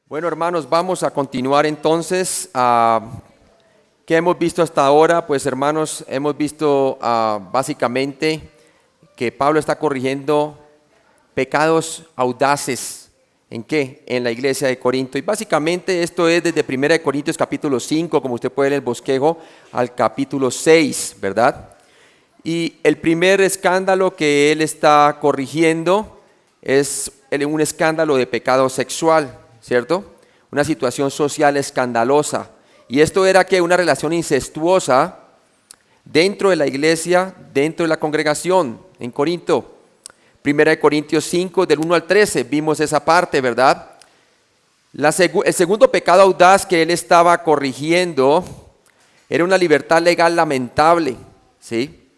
Bueno, hermanos, vamos a continuar entonces. ¿Qué hemos visto hasta ahora? Pues, hermanos, hemos visto básicamente que Pablo está corrigiendo pecados audaces. ¿En qué? En la iglesia de Corinto. Y básicamente esto es desde 1 Corintios capítulo 5, como usted puede ver en el bosquejo, al capítulo 6, ¿verdad? Y el primer escándalo que él está corrigiendo es un escándalo de pecado sexual, ¿cierto? Una situación social escandalosa. Y esto era que una relación incestuosa dentro de la iglesia, dentro de la congregación en Corinto. 1 Corintios 5, del 1 al 13, vimos esa parte, ¿verdad? El segundo pecado audaz que él estaba corrigiendo era una libertad legal lamentable, ¿sí?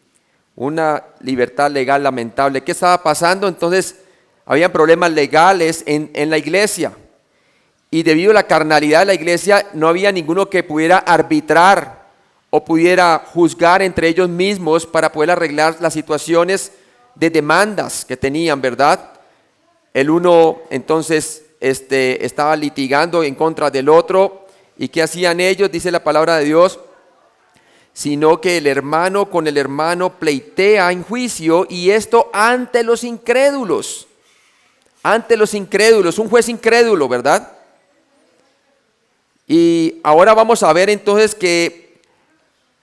Una libertad legal lamentable. ¿Qué estaba pasando? Entonces, habían problemas legales en la iglesia. Y debido a la carnalidad de la iglesia, no había ninguno que pudiera arbitrar o pudiera juzgar entre ellos mismos para poder arreglar las situaciones de demandas que tenían, ¿verdad? El uno entonces estaba litigando en contra del otro. ¿Y qué hacían ellos? Dice la palabra de Dios, sino que el hermano con el hermano pleitea en juicio, y esto ante los incrédulos. Ante los incrédulos, un juez incrédulo, ¿verdad? Y ahora vamos a ver entonces que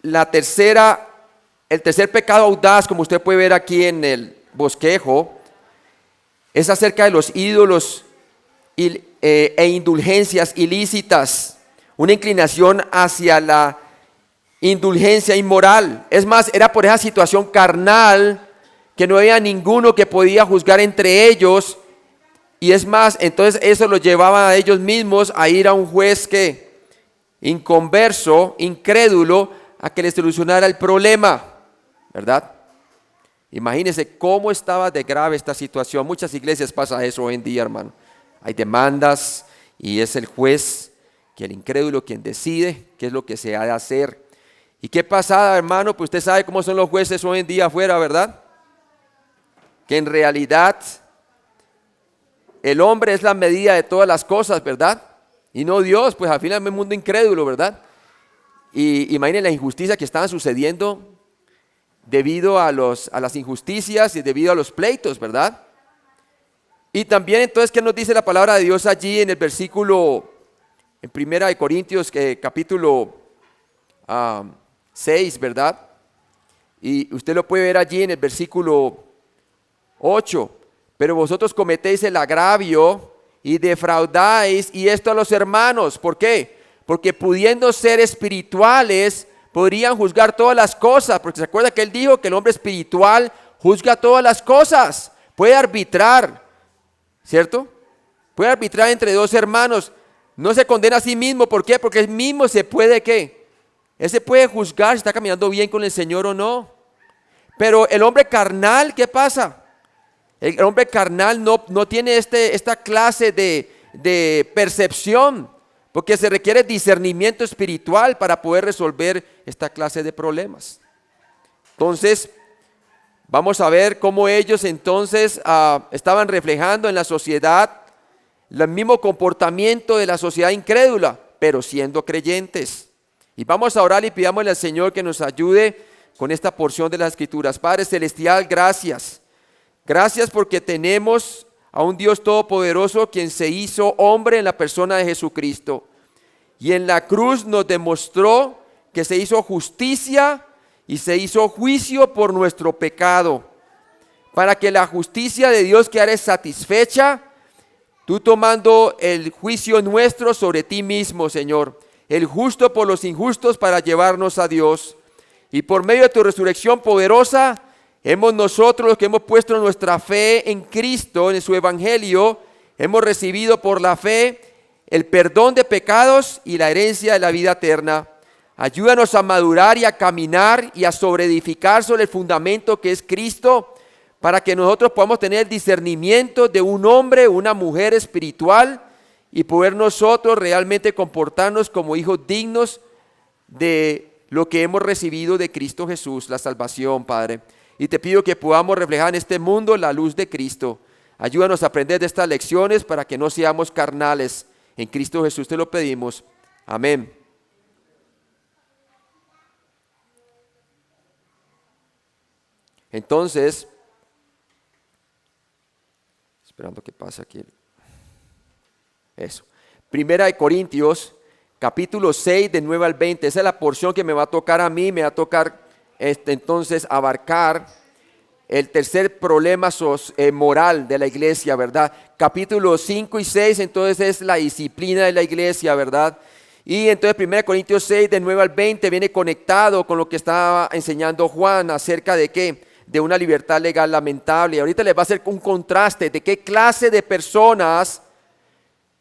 el tercer pecado audaz, como usted puede ver aquí en el bosquejo, es acerca de los ídolos e indulgencias ilícitas, una inclinación hacia la indulgencia inmoral. Es más, era por esa situación carnal que no había ninguno que podía juzgar entre ellos. Y es más, entonces eso los llevaba a ellos mismos a ir a un juez que inconverso, incrédulo, a que les solucionara el problema, ¿verdad? Imagínense cómo estaba de grave esta situación. Muchas iglesias pasa eso hoy en día, hermano. Hay demandas y es el juez, que el incrédulo, quien decide qué es lo que se ha de hacer. ¿Y qué pasa, hermano? Pues usted sabe cómo son los jueces hoy en día afuera, ¿verdad? Que en realidad el hombre es la medida de todas las cosas, ¿verdad? Y no Dios, pues al final es un mundo incrédulo, ¿verdad? Y imaginen la injusticia que estaban sucediendo debido a las injusticias y debido a los pleitos, ¿verdad? Y también entonces, ¿qué nos dice la palabra de Dios allí en el versículo, en 1 Corintios capítulo 6, ¿verdad? Y usted lo puede ver allí en el versículo 8. Pero vosotros cometéis el agravio y defraudáis, y esto a los hermanos. ¿Por qué? Porque pudiendo ser espirituales, podrían juzgar todas las cosas. Porque se acuerda que él dijo que el hombre espiritual juzga todas las cosas. Puede arbitrar, ¿cierto? Puede arbitrar entre dos hermanos. No se condena a sí mismo. ¿Por qué? Porque él mismo se puede, ¿qué? Él se puede juzgar si está caminando bien con el Señor o no. Pero el hombre carnal, ¿qué pasa? El hombre carnal no tiene esta clase de percepción, porque se requiere discernimiento espiritual para poder resolver esta clase de problemas. Entonces, vamos a ver cómo ellos entonces estaban reflejando en la sociedad el mismo comportamiento de la sociedad incrédula, pero siendo creyentes. Y vamos a orar y pidámosle al Señor que nos ayude con esta porción de las Escrituras. Padre Celestial, gracias. Gracias porque tenemos a un Dios todopoderoso quien se hizo hombre en la persona de Jesucristo. Y en la cruz nos demostró que se hizo justicia y se hizo juicio por nuestro pecado. Para que la justicia de Dios quedara satisfecha, tú tomando el juicio nuestro sobre ti mismo, Señor. El justo por los injustos para llevarnos a Dios. Y por medio de tu resurrección poderosa, hemos nosotros los que hemos puesto nuestra fe en Cristo, en su evangelio, hemos recibido por la fe el perdón de pecados y la herencia de la vida eterna. Ayúdanos a madurar y a caminar y a sobreedificar sobre el fundamento que es Cristo, para que nosotros podamos tener el discernimiento de un hombre, una mujer espiritual, y poder nosotros realmente comportarnos como hijos dignos de lo que hemos recibido de Cristo Jesús, la salvación, Padre. Y te pido que podamos reflejar en este mundo la luz de Cristo. Ayúdanos a aprender de estas lecciones para que no seamos carnales. En Cristo Jesús te lo pedimos. Amén. Entonces, esperando que pase aquí. Eso. Primera de Corintios, capítulo 6, del 9 al 20. Esa es la porción que me va a tocar a mí. Me va a tocar entonces abarcar el tercer problema moral de la iglesia, ¿verdad? Capítulos 5 y 6, entonces es la disciplina de la iglesia, ¿verdad? Y entonces 1 Corintios 6, del 9 al 20, viene conectado con lo que estaba enseñando Juan acerca de qué, de una libertad legal lamentable. Y ahorita les va a hacer un contraste de qué clase de personas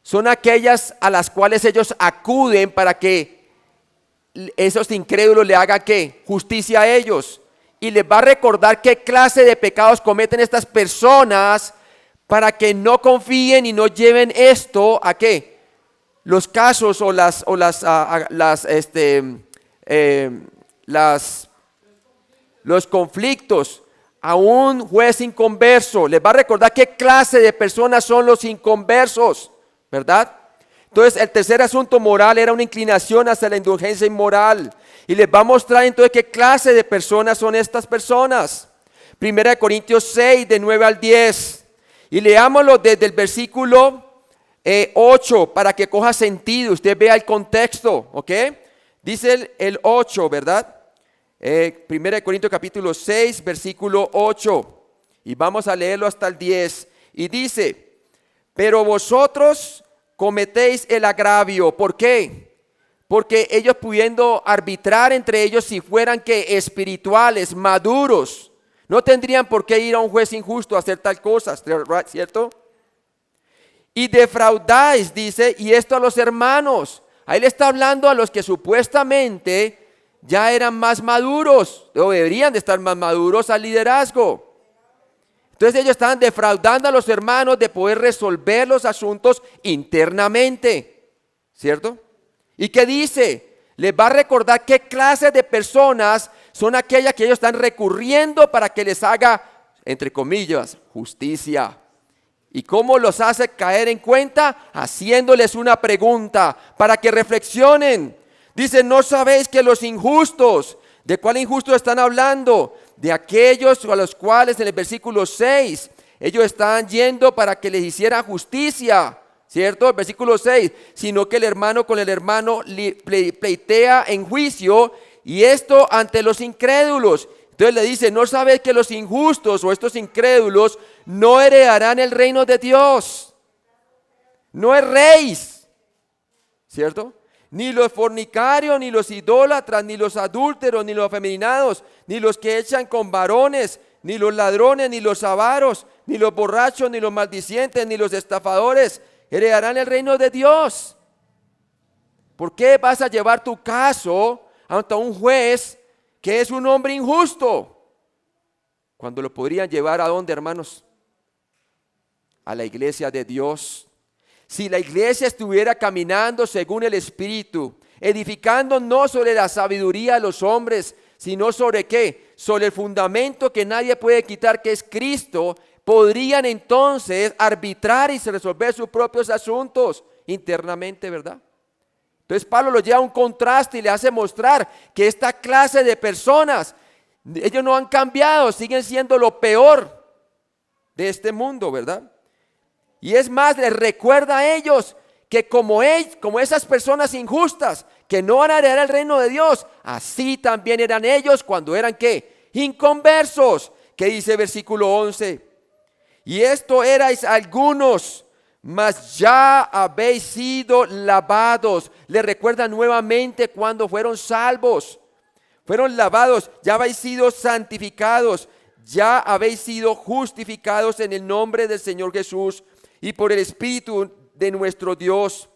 son aquellas a las cuales ellos acuden para que esos incrédulos le hagan ¿qué? Justicia a ellos. Y les va a recordar qué clase de pecados cometen estas personas para que no confíen y no lleven esto a qué, los casos o los conflictos a un juez inconverso. Les va a recordar qué clase de personas son los inconversos, ¿verdad? Entonces el tercer asunto moral era una inclinación hacia la indulgencia inmoral. Y les va a mostrar entonces qué clase de personas son estas personas. Primera de Corintios 6, de 9 al 10. Y leámoslo desde el versículo 8 para que coja sentido. Usted vea el contexto, ¿ok? Dice el 8, ¿verdad? Primera de Corintios capítulo 6, versículo 8. Y vamos a leerlo hasta el 10. Y dice, pero vosotros cometéis el agravio. ¿Por qué? Porque ellos pudiendo arbitrar entre ellos si fueran que espirituales, maduros, no tendrían por qué ir a un juez injusto a hacer tal cosa, ¿cierto? Y defraudáis, dice, y esto a los hermanos. Ahí le está hablando a los que supuestamente ya eran más maduros, o deberían de estar más maduros al liderazgo. Entonces ellos estaban defraudando a los hermanos de poder resolver los asuntos internamente, ¿cierto? ¿Y qué dice? Les va a recordar qué clase de personas son aquellas que ellos están recurriendo para que les haga, entre comillas, justicia. ¿Y cómo los hace caer en cuenta? Haciéndoles una pregunta para que reflexionen. Dice, ¿no sabéis que los injustos, de cuál injustos están hablando? De aquellos a los cuales en el versículo 6, ellos estaban yendo para que les hiciera justicia. ¿Cierto? El versículo 6, sino que el hermano con el hermano pleitea en juicio y esto ante los incrédulos. Entonces le dice, ¿no sabes que los injustos o estos incrédulos no heredarán el reino de Dios? No erréis, ¿cierto? Ni los fornicarios, ni los idólatras, ni los adúlteros, ni los afeminados, ni los que echan con varones, ni los ladrones, ni los avaros, ni los borrachos, ni los maldicientes, ni los estafadores heredarán el reino de Dios. ¿Por qué vas a llevar tu caso ante un juez que es un hombre injusto? Cuando lo podrían llevar ¿a dónde, hermanos? A la iglesia de Dios. Si la iglesia estuviera caminando según el Espíritu, edificando no sobre la sabiduría de los hombres, sino sobre ¿qué? Sobre el fundamento que nadie puede quitar, que es Cristo, podrían entonces arbitrar y resolver sus propios asuntos internamente, ¿verdad? Entonces Pablo lo lleva a un contraste y le hace mostrar que esta clase de personas, ellos no han cambiado, siguen siendo lo peor de este mundo, ¿verdad? Y es más, les recuerda a ellos que como esas personas injustas que no van a heredar el reino de Dios, así también eran ellos cuando eran ¿qué? Inconversos. ¿Qué dice versículo 11? Y esto erais algunos, mas ya habéis sido lavados. Le recuerda nuevamente cuando fueron salvos. Fueron lavados, ya habéis sido santificados, ya habéis sido justificados en el nombre del Señor Jesús y por el Espíritu de nuestro Dios.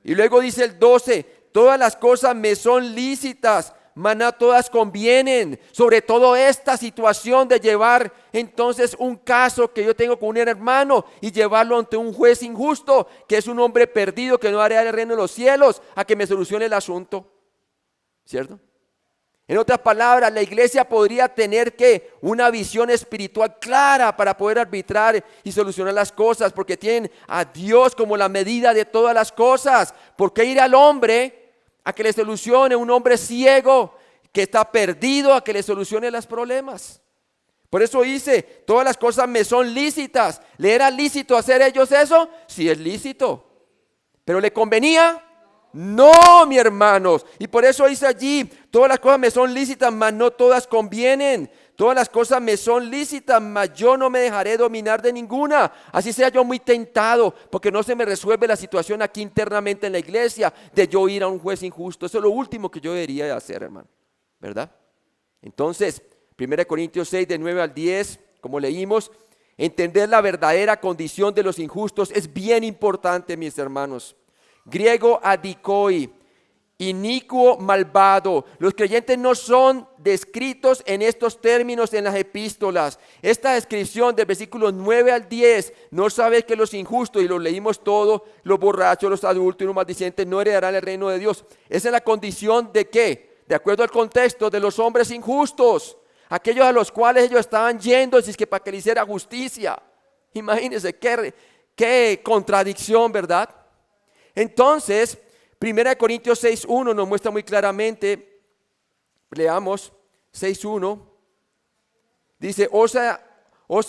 Y luego dice el 12, todas las cosas me son lícitas, mas no todas convienen. Sobre todo esta situación de llevar entonces un caso que yo tengo con un hermano y llevarlo ante un juez injusto, que es un hombre perdido que no hará el reino de los cielos, a que me solucione el asunto, ¿cierto? En otras palabras, la iglesia podría tener que una visión espiritual clara para poder arbitrar y solucionar las cosas, porque tienen a Dios como la medida de todas las cosas. ¿Por qué ir al hombre a que le solucione, un hombre ciego que está perdido, a que le solucione los problemas? Por eso dice, todas las cosas me son lícitas. ¿Le era lícito hacer ellos eso? Sí, es lícito. ¿Pero le convenía? No, mi hermanos. Y por eso dice allí, todas las cosas me son lícitas, mas no todas convienen. Todas las cosas me son lícitas, mas yo no me dejaré dominar de ninguna. Así sea yo muy tentado, porque no se me resuelve la situación aquí internamente en la iglesia, de yo ir a un juez injusto. Eso es lo último que yo debería hacer, hermano, ¿verdad? Entonces, 1 Corintios 6, de 9 al 10, como leímos, entender la verdadera condición de los injustos es bien importante, mis hermanos. Griego adikoi, inicuo, malvado. Los creyentes no son descritos en estos términos en las epístolas. Esta descripción del versículo 9 al 10, no sabes que los injustos, y lo leímos todo, los borrachos, los adultos y los maldicientes no heredarán el reino de Dios. Esa es la condición de ¿qué? De acuerdo al contexto de los hombres injustos, aquellos a los cuales ellos estaban yendo, si es que para que le hiciera justicia. Imagínense qué contradicción, ¿verdad? Entonces, 1 Corintios 6.1 nos muestra muy claramente, leamos 6.1, dice, ¿osa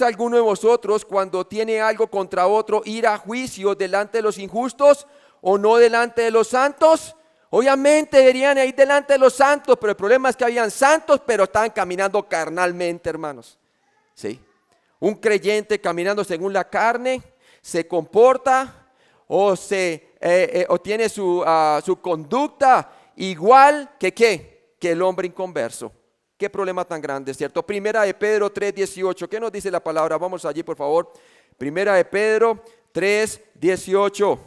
alguno de vosotros cuando tiene algo contra otro ir a juicio delante de los injustos o no delante de los santos? Obviamente deberían ir delante de los santos, pero el problema es que habían santos, pero estaban caminando carnalmente, hermanos. ¿Sí? Un creyente caminando según la carne se comporta o tiene su conducta igual que el hombre inconverso. Qué problema tan grande, ¿cierto? Primera de Pedro 3:18, ¿qué nos dice la palabra? Vamos allí, por favor. Primera de Pedro 3:18.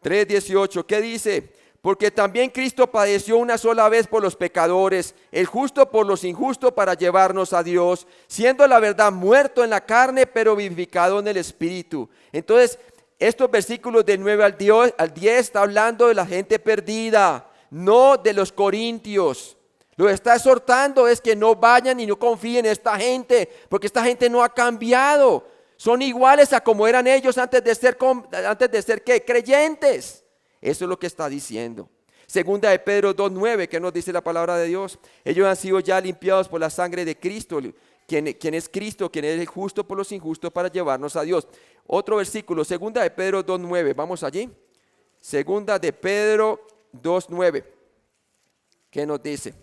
3:18, ¿qué dice? Porque también Cristo padeció una sola vez por los pecadores, el justo por los injustos, para llevarnos a Dios, siendo la verdad muerto en la carne, pero vivificado en el Espíritu. Entonces, estos versículos de 9 al 10 está hablando de la gente perdida, no de los corintios. Lo que está exhortando es que no vayan y no confíen en esta gente, porque esta gente no ha cambiado. Son iguales a como eran ellos antes de ser ¿qué? Creyentes. Eso es lo que está diciendo. Segunda de Pedro 2:9, ¿qué nos dice la palabra de Dios? Ellos han sido ya limpiados por la sangre de Cristo, quien es Cristo, quien es el justo por los injustos, para llevarnos a Dios. Otro versículo, segunda de Pedro 2:9, vamos allí. Segunda de Pedro 2:9, ¿qué nos dice?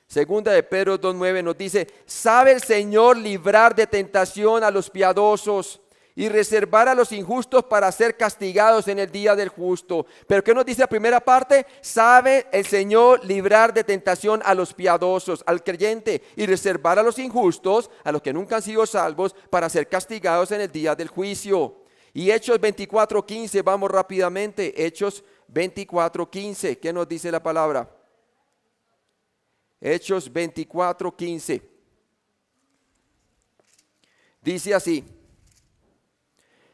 Segunda de Pedro 2:9 nos dice, sabe el Señor librar de tentación a los piadosos y reservar a los injustos para ser castigados en el día del justo. Pero ¿qué nos dice la primera parte? Sabe el Señor librar de tentación a los piadosos, al creyente, y reservar a los injustos, a los que nunca han sido salvos, para ser castigados en el día del juicio. Y Hechos 24:15, vamos rápidamente, Hechos 24:15, ¿qué nos dice la palabra? Hechos 24:15. Dice así,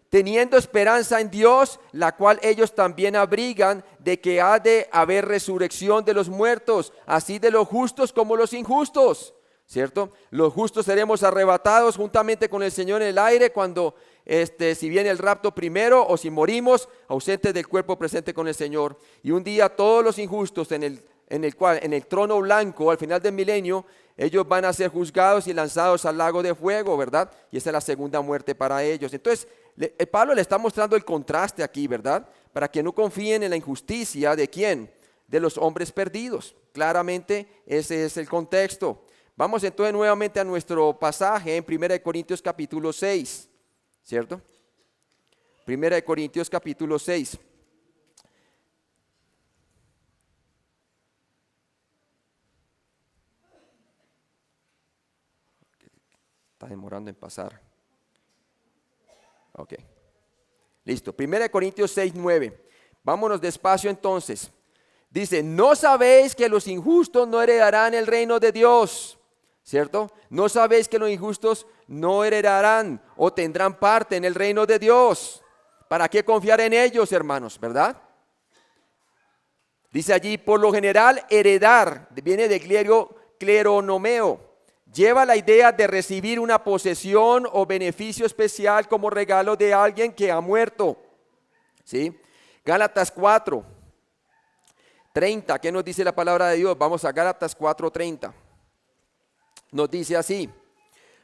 teniendo esperanza en Dios, la cual ellos también abrigan, de que ha de haber resurrección de los muertos, así de los justos como los injustos, ¿cierto? Los justos seremos arrebatados juntamente con el Señor en el aire cuando, si viene el rapto primero, o si morimos, ausentes del cuerpo presente con el Señor. Y un día todos los injustos en el trono blanco, al final del milenio, ellos van a ser juzgados y lanzados al lago de fuego, ¿verdad? Y esa es la segunda muerte para ellos. Entonces, Pablo le está mostrando el contraste aquí, ¿verdad? Para que no confíen en la injusticia ¿de quién? De los hombres perdidos. Claramente ese es el contexto. Vamos entonces nuevamente a nuestro pasaje en 1 Corintios capítulo 6, ¿cierto? 1 Corintios capítulo 6. Está demorando en pasar. Ok. Listo. 1 Corintios 6:9. Vámonos despacio entonces. Dice, ¿no sabéis que los injustos no heredarán el reino de Dios? ¿Cierto? ¿No sabéis que los injustos no heredarán o tendrán parte en el reino de Dios? ¿Para qué confiar en ellos, hermanos? ¿Verdad? Dice allí, por lo general, heredar, viene del griego kleronomeo, lleva la idea de recibir una posesión o beneficio especial como regalo de alguien que ha muerto. ¿Sí? Gálatas 4:30, ¿qué nos dice la palabra de Dios? Vamos a Gálatas 4:30. Nos dice así: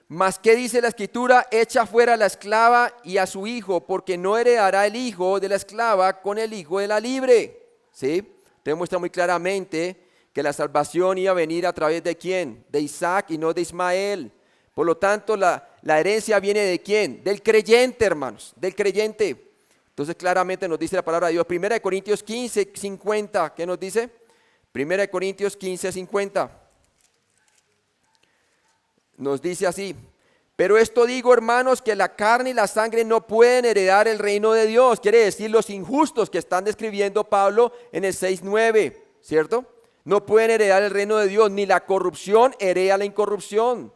mas ¿qué dice la escritura? Echa fuera a la esclava y a su hijo, porque no heredará el hijo de la esclava con el hijo de la libre. ¿Sí? Te muestra muy claramente que la salvación iba a venir a través de ¿quién? De Isaac y no de Ismael. Por lo tanto, la herencia viene de ¿quién? Del creyente, hermanos, del creyente. Entonces claramente nos dice la palabra de Dios. 1 Corintios 15:50, ¿qué nos dice? 1 Corintios 15:50. Nos dice así: pero esto digo, hermanos, que la carne y la sangre no pueden heredar el reino de Dios. Quiere decir los injustos que están describiendo Pablo en el 6:9, ¿cierto? No pueden heredar el reino de Dios, ni la corrupción hereda la incorrupción.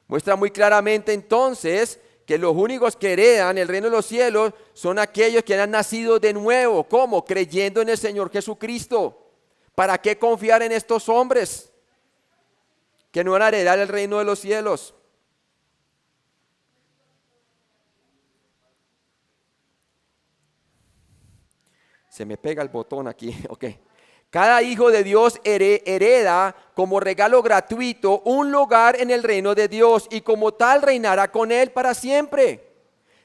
Muestra muy claramente entonces que los únicos que heredan el reino de los cielos son aquellos que han nacido de nuevo. ¿Cómo? Creyendo en el Señor Jesucristo. ¿Para qué confiar en estos hombres que no van a heredar el reino de los cielos? Se me pega el botón aquí, ok. Cada hijo de Dios hereda como regalo gratuito un lugar en el reino de Dios y como tal reinará con él para siempre.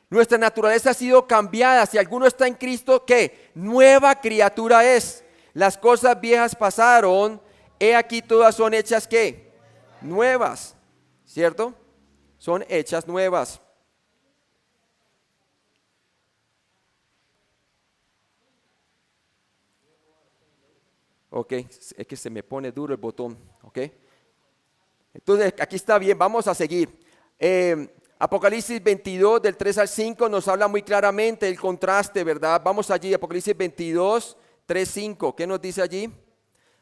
Nuestra naturaleza ha sido cambiada. Si alguno está en Cristo, ¿qué? Nueva criatura es. Las cosas viejas pasaron, he aquí todas son hechas ¿qué? Nuevas, ¿cierto? Son hechas nuevas. Ok, es que se me pone duro el botón, ok. Entonces aquí está bien, vamos a seguir. Apocalipsis 22 del 3 al 5 nos habla muy claramente el contraste, ¿verdad? Vamos allí, Apocalipsis 22, 3, 5. ¿Qué nos dice allí?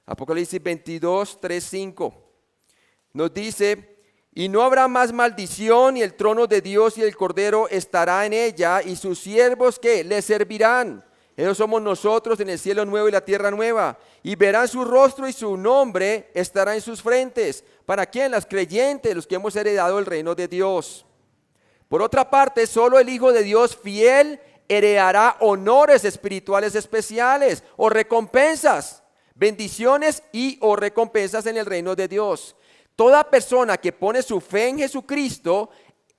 Apocalipsis 22, 3, 5. Nos dice: y no habrá más maldición, y el trono de Dios y el Cordero estará en ella, y sus siervos ¿qué? Le servirán. Ellos somos nosotros en el cielo nuevo y la tierra nueva. Y verán su rostro y su nombre estará en sus frentes. ¿Para quién? Las creyentes, los que hemos heredado el reino de Dios. Por otra parte, solo el Hijo de Dios fiel heredará honores espirituales especiales o recompensas, bendiciones y o recompensas en el reino de Dios. Toda persona que pone su fe en Jesucristo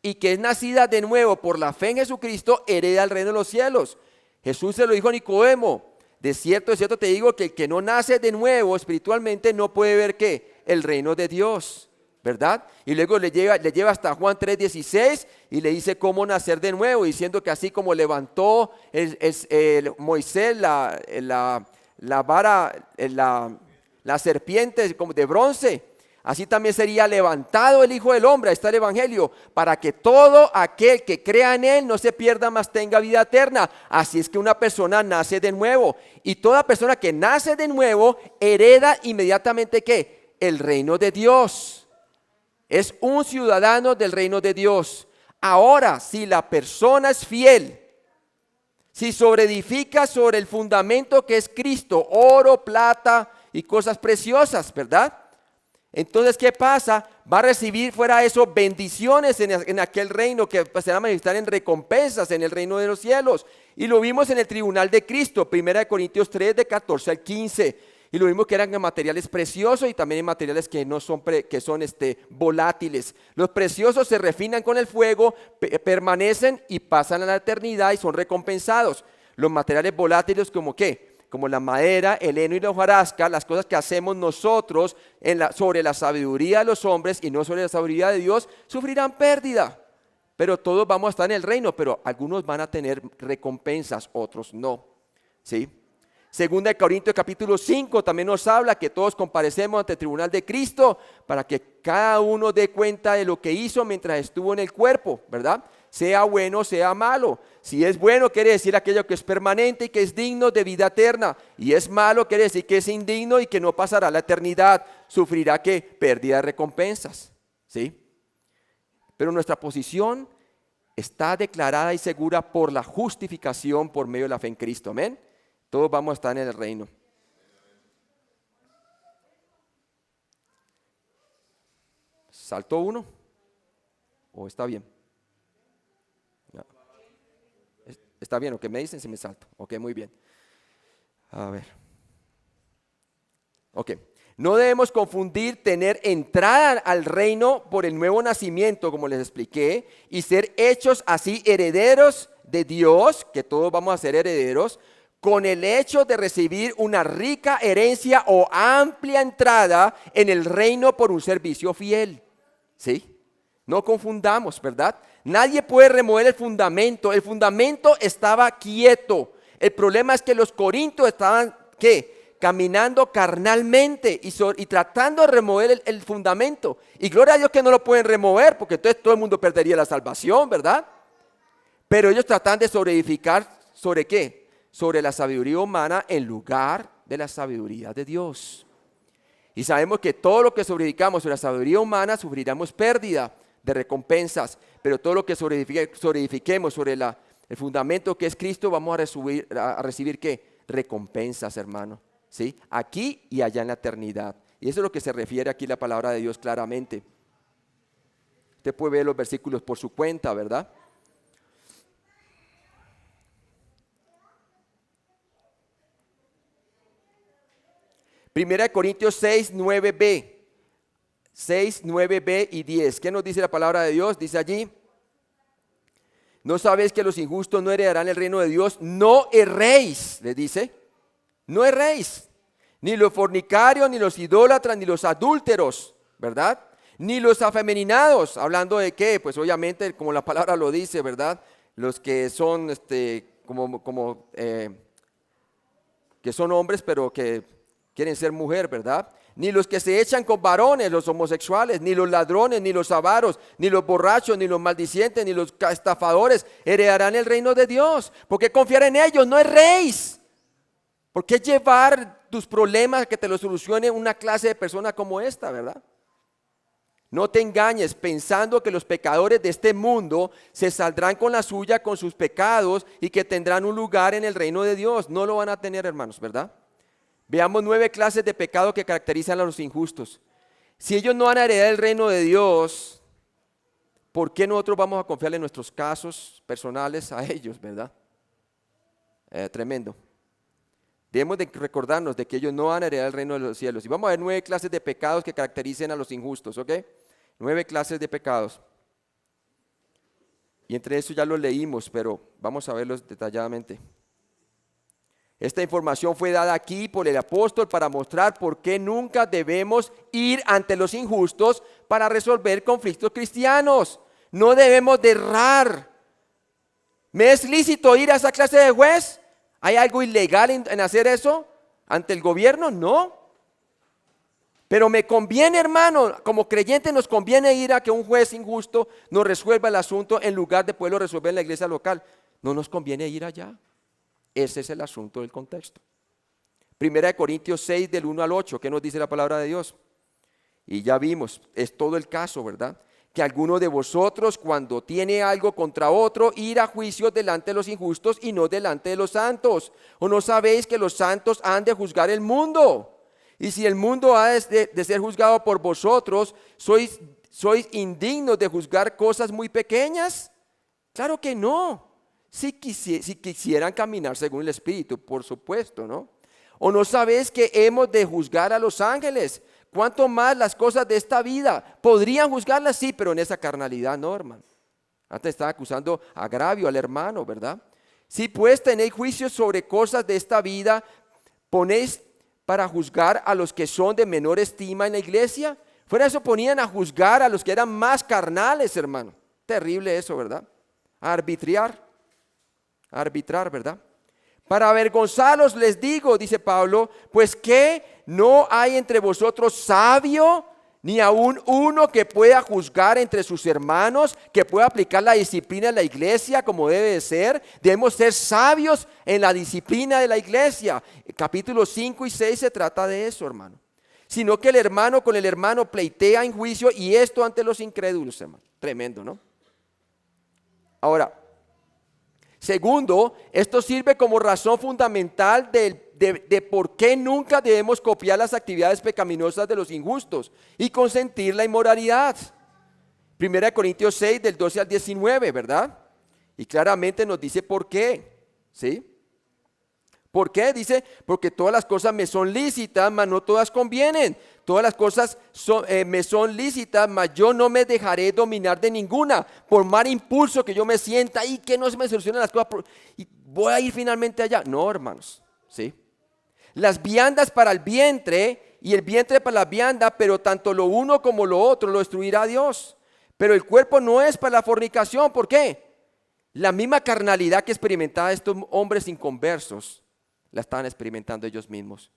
y que es nacida de nuevo por la fe en Jesucristo hereda el reino de los cielos. Jesús se lo dijo a Nicodemo: de cierto te digo que el que no nace de nuevo espiritualmente no puede ver ¿qué? El reino de Dios, ¿verdad? Y luego le lleva hasta Juan 3:16 y le dice cómo nacer de nuevo, diciendo que así como levantó Moisés la vara, la serpiente como de bronce, así también sería levantado el Hijo del Hombre. Ahí está el Evangelio, para que todo aquel que crea en Él no se pierda, mas tenga vida eterna. Así es que una persona nace de nuevo, y toda persona que nace de nuevo hereda inmediatamente ¿qué? El reino de Dios. Es un ciudadano del reino de Dios. Ahora, si la persona es fiel, si sobreedifica sobre el fundamento que es Cristo, oro, plata y cosas preciosas, ¿verdad? Entonces, ¿qué pasa? Va a recibir fuera de eso bendiciones en aquel reino que se van a manifestar en recompensas en el reino de los cielos. Y lo vimos en el tribunal de Cristo, 1 Corintios 3, de 14 al 15. Y lo vimos que eran en materiales preciosos y también en materiales que no son, que son volátiles. Los preciosos se refinan con el fuego, permanecen y pasan a la eternidad y son recompensados. Los materiales volátiles, ¿como qué? Como la madera, el heno y la hojarasca, las cosas que hacemos nosotros sobre la sabiduría de los hombres y no sobre la sabiduría de Dios, sufrirán pérdida. Pero todos vamos a estar en el reino, pero algunos van a tener recompensas, otros no. ¿Sí? Segunda de Corintios capítulo 5 también nos habla que todos comparecemos ante el tribunal de Cristo para que cada uno dé cuenta de lo que hizo mientras estuvo en el cuerpo, ¿verdad? Sea bueno, sea malo. Si es bueno, quiere decir aquello que es permanente y que es digno de vida eterna. Y es malo, quiere decir que es indigno y que no pasará la eternidad. Sufrirá ¿qué? Pérdida de recompensas. ¿Sí? Pero nuestra posición está declarada y segura por la justificación por medio de la fe en Cristo. Amén. Todos vamos a estar en el reino. ¿Saltó uno? ¿O está bien? No. ¿Está bien? ¿O qué me dicen si me salto? Ok, muy bien. A ver. Ok. No debemos confundir tener entrada al reino por el nuevo nacimiento, como les expliqué, y ser hechos así herederos de Dios, que todos vamos a ser herederos, con el hecho de recibir una rica herencia o amplia entrada en el reino por un servicio fiel. ¿Sí? No confundamos, ¿verdad? Nadie puede remover el fundamento. El fundamento estaba quieto. El problema es que los corintios estaban, ¿qué? Caminando carnalmente y tratando de remover el fundamento. Y gloria a Dios que no lo pueden remover, porque entonces todo el mundo perdería la salvación, ¿verdad? Pero ellos tratan de sobreedificar, ¿sobre qué? Sobre la sabiduría humana en lugar de la sabiduría de Dios. Y sabemos que todo lo que sobreedificamos sobre la sabiduría humana sufriremos pérdida de recompensas, pero todo lo que sobreedifiquemos sobre el fundamento que es Cristo, vamos a recibir ¿qué? Recompensas, hermano. ¿Sí? Aquí y allá en la eternidad. Y eso es lo que se refiere aquí la palabra de Dios claramente. Usted puede ver los versículos por su cuenta, ¿verdad? Primera de Corintios 6, 9b. 6, 9b y 10. ¿Qué nos dice la palabra de Dios? Dice allí: ¿no sabéis que los injustos no heredarán el reino de Dios? No erréis, les dice. No erréis, ni los fornicarios, ni los idólatras, ni los adúlteros, ¿verdad? Ni los afeminados, hablando de qué, pues obviamente como la palabra lo dice, ¿verdad? Los que son que son hombres pero que quieren ser mujer, ¿verdad? Ni los que se echan con varones, los homosexuales, ni los ladrones, ni los avaros, ni los borrachos, ni los maldicientes, ni los estafadores heredarán el reino de Dios. ¿Por qué confiar en ellos? No erréis. ¿Por qué llevar tus problemas a que te los solucione una clase de persona como esta, verdad? No te engañes pensando que los pecadores de este mundo se saldrán con la suya con sus pecados y que tendrán un lugar en el reino de Dios. No lo van a tener, hermanos, ¿verdad? Veamos 9 clases de pecado que caracterizan a los injustos. Si ellos no van a heredar el reino de Dios, ¿por qué nosotros vamos a confiar en nuestros casos personales a ellos, verdad? Tremendo. Debemos de recordarnos de que ellos no van a heredar el reino de los cielos. Y vamos a ver 9 clases de pecados que caracterizan a los injustos, ¿ok? 9 clases de pecados. Y entre eso ya los leímos, pero vamos a verlos detalladamente. Esta información fue dada aquí por el apóstol para mostrar por qué nunca debemos ir ante los injustos para resolver conflictos cristianos. No debemos de errar. ¿Me es lícito ir a esa clase de juez? ¿Hay algo ilegal en hacer eso ante el gobierno? No. Pero me conviene, hermano, como creyente nos conviene ir a que un juez injusto nos resuelva el asunto en lugar de poderlo resolver en la iglesia local. No nos conviene ir allá. Ese es el asunto del contexto. Primera de Corintios 6 del 1 al 8, ¿qué nos dice la palabra de Dios? Y ya vimos, es todo el caso, ¿verdad? Que alguno de vosotros cuando tiene algo contra otro, ir a juicio delante de los injustos y no delante de los santos. ¿O no sabéis que los santos han de juzgar el mundo? Y si el mundo ha de ser juzgado por vosotros, ¿sois indignos de juzgar cosas muy pequeñas? Claro que no. Si quisieran caminar según el Espíritu, por supuesto, ¿no? ¿O no sabéis que hemos de juzgar a los ángeles? ¿Cuánto más las cosas de esta vida? ¿Podrían juzgarlas? Sí, pero en esa carnalidad no, hermano. Antes estaba acusando agravio al hermano, ¿verdad? Si pues tenéis juicios sobre cosas de esta vida, ¿ponéis para juzgar a los que son de menor estima en la iglesia? Fuera de eso ponían a juzgar a los que eran más carnales, hermano. Terrible eso, ¿verdad? A arbitrar, ¿verdad? Para avergonzaros les digo, dice Pablo, pues que no hay entre vosotros sabio, ni aún uno que pueda juzgar entre sus hermanos, que pueda aplicar la disciplina en la iglesia como debe de ser. Debemos ser sabios en la disciplina de la iglesia. Capítulos 5 y 6 se trata de eso, hermano. Sino que el hermano con el hermano pleitea en juicio, y esto ante los incrédulos, hermano. Tremendo, ¿no? Ahora, Segundo, esto sirve como razón fundamental de por qué nunca debemos copiar las actividades pecaminosas de los injustos y consentir la inmoralidad. 1 Corintios 6, del 12 al 19, ¿verdad? Y claramente nos dice por qué, ¿sí? ¿Por qué? Dice, porque todas las cosas me son lícitas, mas no todas convienen. Todas las cosas me son lícitas, mas yo no me dejaré dominar de ninguna. Por mal impulso que yo me sienta y que no se me solucionan las cosas y voy a ir finalmente allá. No, hermanos, ¿sí? Las viandas para el vientre y el vientre para la vianda, pero tanto lo uno como lo otro lo destruirá Dios. Pero el cuerpo no es para la fornicación. ¿Por qué? La misma carnalidad que experimentaban estos hombres inconversos la estaban experimentando ellos mismos.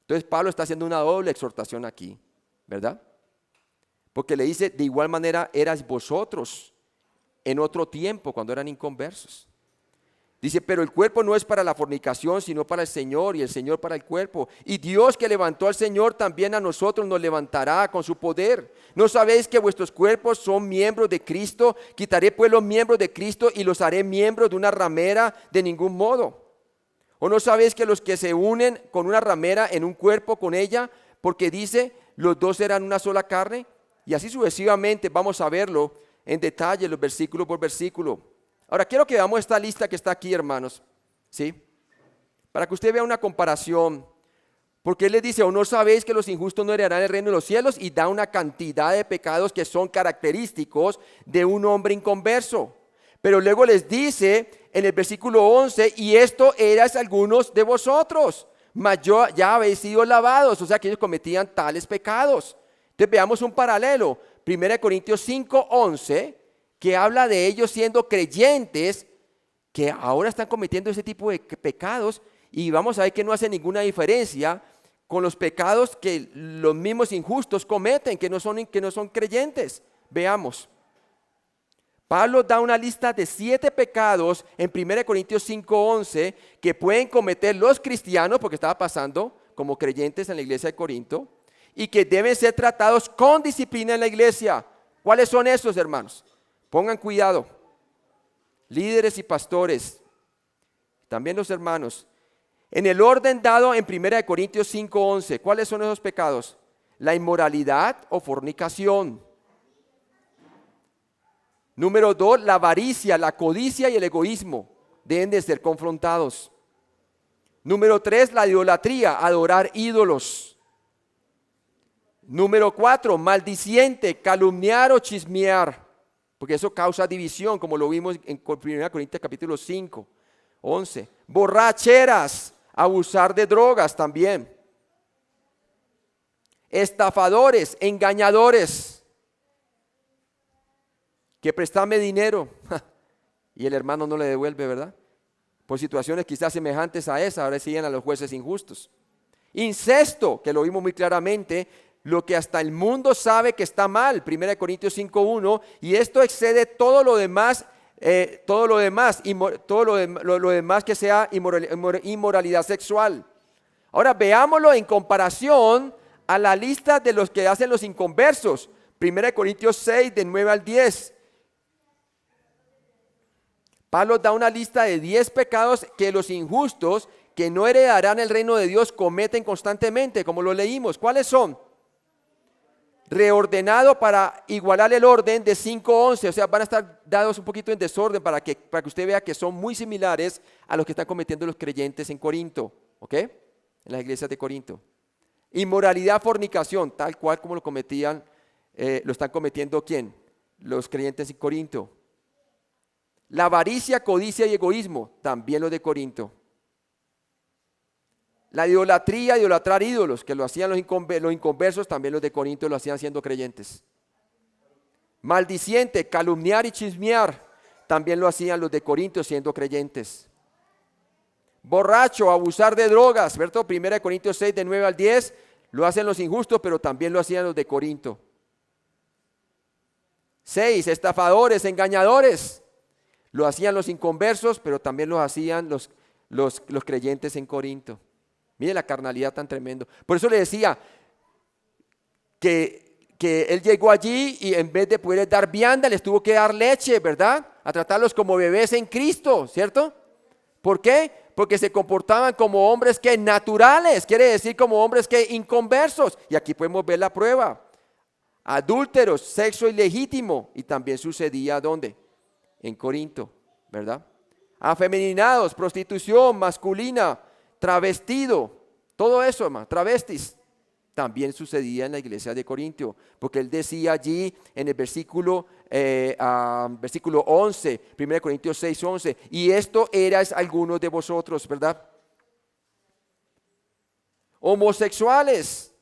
Entonces Pablo está haciendo una doble exhortación aquí, ¿verdad? Porque le dice, de igual manera erais vosotros en otro tiempo cuando eran inconversos. Dice, pero el cuerpo no es para la fornicación, sino para el Señor, y el Señor para el cuerpo. Y Dios que levantó al Señor, también a nosotros nos levantará con su poder. ¿No sabéis que vuestros cuerpos son miembros de Cristo? Quitaré pues los miembros de Cristo y los haré miembros de una ramera, de ningún modo. ¿O no sabéis que los que se unen con una ramera en un cuerpo con ella, porque dice, los dos serán una sola carne? Y así sucesivamente vamos a verlo en detalle, los versículos por versículo. Ahora quiero que veamos esta lista que está aquí, hermanos, ¿sí? Para que usted vea una comparación. Porque él les dice, ¿o no sabéis que los injustos no heredarán el reino de los cielos? Y da una cantidad de pecados que son característicos de un hombre inconverso. Pero luego les dice en el versículo 11, y esto erais algunos de vosotros, mas yo ya habéis sido lavados. O sea que ellos cometían tales pecados. Entonces veamos un paralelo. 1 Corintios 5, 11, que habla de ellos siendo creyentes, que ahora están cometiendo ese tipo de pecados, y vamos a ver que no hace ninguna diferencia con los pecados que los mismos injustos cometen, que no son creyentes. Veamos. Pablo da una lista de 7 pecados en 1 Corintios 5:11 que pueden cometer los cristianos, porque estaba pasando como creyentes en la iglesia de Corinto, y que deben ser tratados con disciplina en la iglesia. ¿Cuáles son esos, hermanos? Pongan cuidado, líderes y pastores, también los hermanos. En el orden dado en 1 Corintios 5:11, ¿cuáles son esos pecados? La inmoralidad o fornicación. Número 2, la avaricia, la codicia y el egoísmo deben de ser confrontados. Número 3, la idolatría, adorar ídolos. Número 4, maldiciente, calumniar o chismear, porque eso causa división, como lo vimos en 1 Corintios capítulo 5, 11. Borracheras, abusar de drogas también. Estafadores, engañadores, que préstame dinero y el hermano no le devuelve, ¿verdad? Por situaciones quizás semejantes a esa, ahora siguen a los jueces injustos. Incesto, que lo vimos muy claramente, lo que hasta el mundo sabe que está mal, 1 Corintios 5:1, y esto excede todo lo demás que sea inmoralidad sexual. Ahora veámoslo en comparación a la lista de los que hacen los inconversos. 1 Corintios 6, de 9 al 10. Pablo da una lista de 10 pecados que los injustos que no heredarán el reino de Dios cometen constantemente, como lo leímos. ¿Cuáles son? Reordenado para igualar el orden de 5:11, o sea, van a estar dados un poquito en desorden para que usted vea que son muy similares a los que están cometiendo los creyentes en Corinto, ¿ok? En las iglesias de Corinto. Inmoralidad, fornicación, tal cual como lo cometían, lo están cometiendo ¿quién? Los creyentes en Corinto. La avaricia, codicia y egoísmo, también los de Corinto. La idolatría, idolatrar ídolos, que lo hacían los inconversos, también los de Corinto lo hacían siendo creyentes. Maldiciente, calumniar y chismear, también lo hacían los de Corinto siendo creyentes. Borracho, abusar de drogas, ¿verdad? 1 Corintios 6, de 9 al 10, lo hacen los injustos, pero también lo hacían los de Corinto. 6, estafadores, engañadores, lo hacían los inconversos, pero también lo hacían los creyentes en Corinto. Mire la carnalidad tan tremendo. Por eso le decía que él llegó allí y en vez de poder dar vianda, les tuvo que dar leche, ¿verdad? a tratarlos como bebés en Cristo, ¿cierto? ¿Por qué? Porque se comportaban como hombres que naturales, quiere decir como hombres que inconversos. Y aquí podemos ver la prueba. Adúlteros, sexo ilegítimo. Y también sucedía ¿dónde? En Corinto, ¿verdad? Afeminados, prostitución masculina, travestido, todo eso, hermano, travestis. También sucedía en la iglesia de Corintio, porque él decía allí en el versículo 11, 1 Corintios 6, 11, y esto erais algunos de vosotros, ¿verdad? Homosexuales,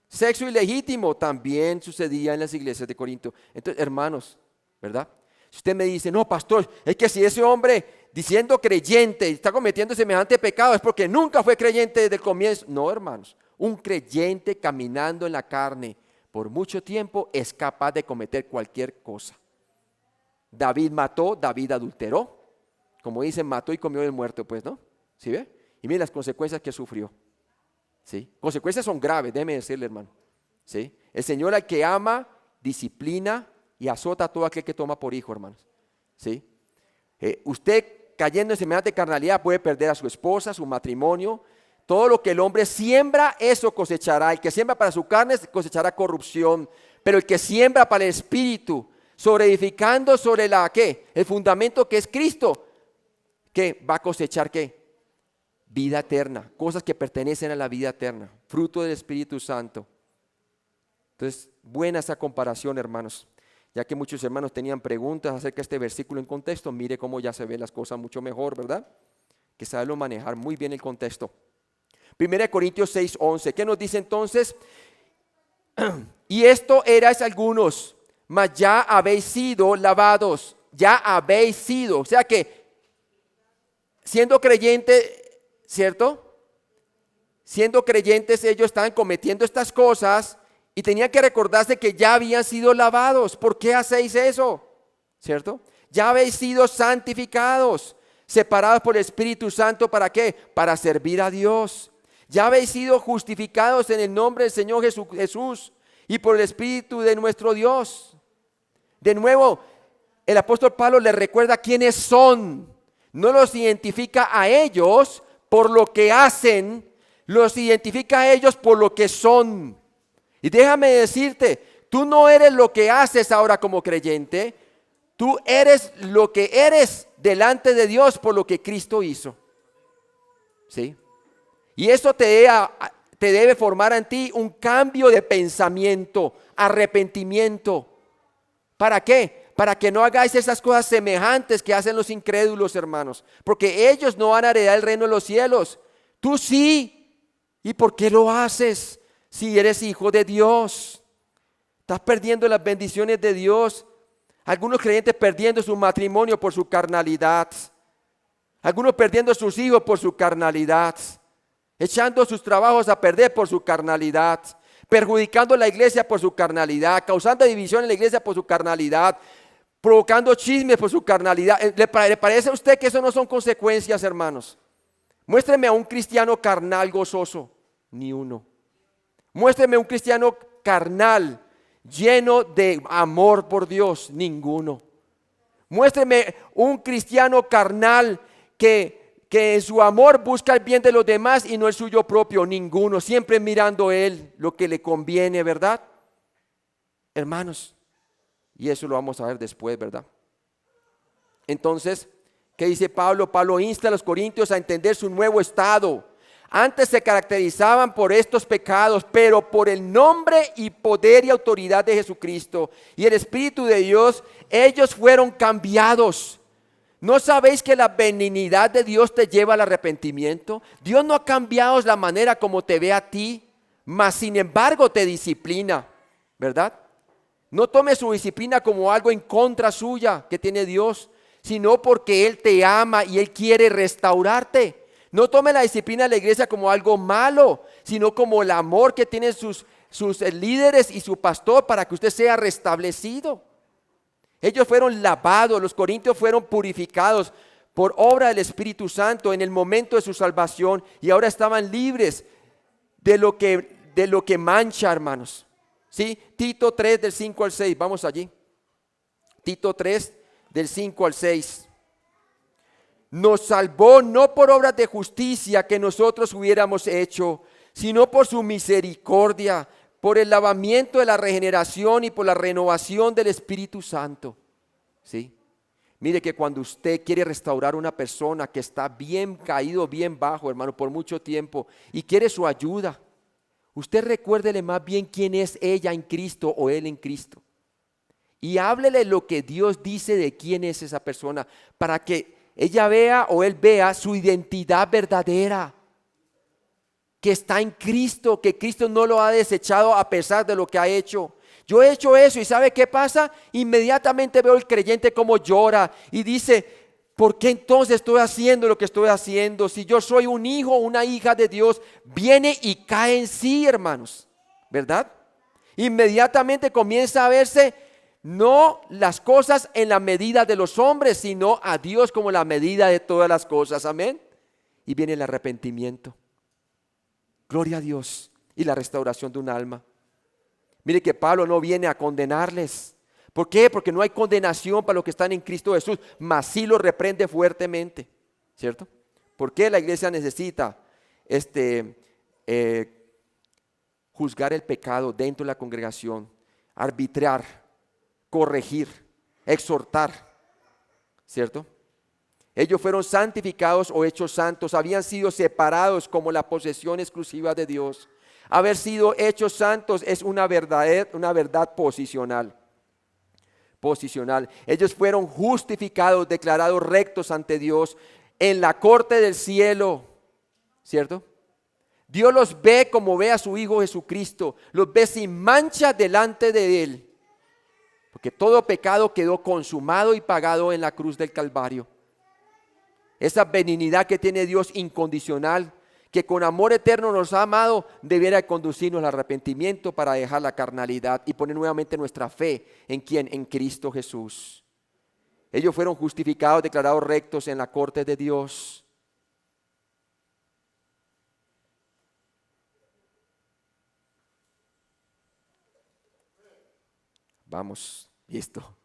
sexo ilegítimo, también sucedía en las iglesias de Corinto. Entonces, hermanos, ¿verdad? Si usted me dice, no, pastor, es que si ese hombre diciendo creyente está cometiendo semejante pecado es porque nunca fue creyente desde el comienzo. No, hermanos, un creyente caminando en la carne por mucho tiempo es capaz de cometer cualquier cosa. David mató, David adulteró. Como dicen, mató y comió del muerto, pues, ¿no? ¿Sí ve? Y miren las consecuencias que sufrió. ¿Sí? Consecuencias son graves, déjeme decirle, hermano. ¿Sí? El Señor al que ama, disciplina y azota a todo aquel que toma por hijo, hermanos. ¿Sí? Usted cayendo en semejante carnalidad puede perder a su esposa, su matrimonio. Todo lo que el hombre siembra, eso cosechará. El que siembra para su carne cosechará corrupción. Pero el que siembra para el espíritu, edificando sobre la ¿qué? El fundamento que es Cristo, ¿qué? Va a cosechar ¿qué? Vida eterna, cosas que pertenecen a la vida eterna, fruto del Espíritu Santo. Entonces, buena esa comparación, hermanos. Ya que muchos hermanos tenían preguntas acerca de este versículo en contexto, mire cómo ya se ven las cosas mucho mejor, ¿verdad? Que saberlo manejar muy bien el contexto. 1 Corintios 6, 11, ¿qué nos dice entonces? Y esto erais algunos, mas ya habéis sido lavados, ya habéis sido, o sea que siendo creyente, ¿cierto? Siendo creyentes ellos estaban cometiendo estas cosas y tenían que recordarse que ya habían sido lavados. ¿Por qué hacéis eso? ¿Cierto? Ya habéis sido santificados, separados por el Espíritu Santo, ¿para qué? Para servir a Dios. Ya habéis sido justificados en el nombre del Señor Jesús y por el Espíritu de nuestro Dios. De nuevo, el apóstol Pablo les recuerda quiénes son. No los identifica a ellos por lo que hacen, los identifica a ellos por lo que son. Y déjame decirte, tú no eres lo que haces ahora como creyente, tú eres lo que eres delante de Dios por lo que Cristo hizo. ¿Sí? Y eso te debe formar en ti un cambio de pensamiento, arrepentimiento. ¿Para qué? Para que no hagáis esas cosas semejantes que hacen los incrédulos, hermanos. Porque ellos no van a heredar el reino de los cielos. Tú sí. ¿Y por qué lo haces? Si eres hijo de Dios. Estás perdiendo las bendiciones de Dios. Algunos creyentes perdiendo su matrimonio por su carnalidad. Algunos perdiendo a sus hijos por su carnalidad. Echando sus trabajos a perder por su carnalidad, perjudicando a la iglesia por su carnalidad, causando división en la iglesia por su carnalidad, provocando chismes por su carnalidad. ¿Le parece a usted que eso no son consecuencias, hermanos? Muéstreme a un cristiano carnal gozoso, ni uno. Muéstreme a un cristiano carnal lleno de amor por Dios, ninguno. Muéstreme un cristiano carnal que en su amor busca el bien de los demás y no el suyo propio, ninguno, siempre mirando a él lo que le conviene, ¿verdad? Hermanos, y eso lo vamos a ver después, ¿verdad? Entonces, ¿qué dice Pablo? Pablo insta a los corintios a entender su nuevo estado. Antes se caracterizaban por estos pecados, pero por el nombre y poder y autoridad de Jesucristo y el Espíritu de Dios, ellos fueron cambiados. ¿No sabéis que la benignidad de Dios te lleva al arrepentimiento? Dios no ha cambiado la manera como te ve a ti, mas sin embargo te disciplina, ¿verdad? No tome su disciplina como algo en contra suya que tiene Dios, sino porque Él te ama y Él quiere restaurarte. No tome la disciplina de la iglesia como algo malo, sino como el amor que tienen sus líderes y su pastor para que usted sea restablecido. Ellos fueron lavados, los corintios fueron purificados por obra del Espíritu Santo en el momento de su salvación y ahora estaban libres de lo que mancha, hermanos. ¿Sí? Tito 3 del 5 al 6, vamos allí. Tito 3 del 5 al 6. Nos salvó no por obras de justicia que nosotros hubiéramos hecho, sino por su misericordia, por el lavamiento de la regeneración y por la renovación del Espíritu Santo. ¿Sí? Mire que cuando usted quiere restaurar a una persona que está bien caído, bien bajo, hermano, por mucho tiempo, y quiere su ayuda, usted recuérdele más bien quién es ella en Cristo o él en Cristo. Y háblele lo que Dios dice de quién es esa persona, para que ella vea o él vea su identidad verdadera, que está en Cristo, que Cristo no lo ha desechado a pesar de lo que ha hecho. Yo he hecho eso y ¿sabe qué pasa? Inmediatamente veo el creyente como llora y dice, ¿por qué entonces estoy haciendo lo que estoy haciendo? Si yo soy un hijo o una hija de Dios, viene y cae en sí, hermanos, ¿verdad? Inmediatamente comienza a verse no las cosas en la medida de los hombres, sino a Dios como la medida de todas las cosas, amén. Y viene el arrepentimiento, gloria a Dios, y la restauración de un alma. Mire que Pablo no viene a condenarles. ¿Por qué? Porque no hay condenación para los que están en Cristo Jesús, mas sí lo reprende fuertemente, ¿cierto? ¿Por qué la iglesia necesita juzgar el pecado dentro de la congregación, arbitrar, corregir, exhortar, ¿cierto? Ellos fueron santificados o hechos santos, habían sido separados como la posesión exclusiva de Dios. Haber sido hechos santos es una verdad posicional. Ellos fueron justificados, declarados rectos ante Dios en la corte del cielo, ¿cierto? Dios los ve como ve a su Hijo Jesucristo, los ve sin mancha delante de Él, porque todo pecado quedó consumado y pagado en la cruz del Calvario. Esa benignidad que tiene Dios incondicional, que con amor eterno nos ha amado, debiera conducirnos al arrepentimiento para dejar la carnalidad y poner nuevamente nuestra fe en ¿quién? En Cristo Jesús. Ellos fueron justificados, declarados rectos en la corte de Dios. Vamos, listo.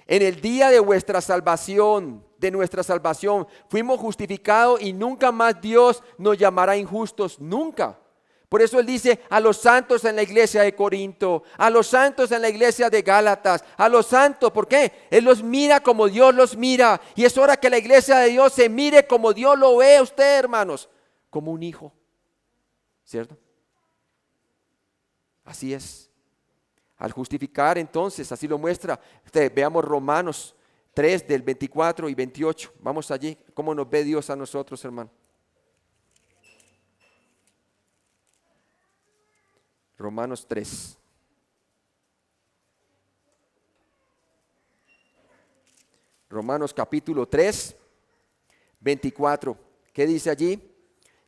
En el día de vuestra salvación, de nuestra salvación, fuimos justificados y nunca más Dios nos llamará injustos, nunca. Por eso Él dice a los santos en la iglesia de Corinto, a los santos en la iglesia de Gálatas, a los santos, ¿por qué? Él los mira como Dios los mira y es hora que la iglesia de Dios se mire como Dios lo ve a usted, hermanos, como un hijo, ¿cierto? Así es. Al justificar entonces, así lo muestra, veamos Romanos 3 del 24 y 28, vamos allí, cómo nos ve Dios a nosotros, hermano. Romanos 3. Romanos capítulo 3, 24, ¿qué dice allí?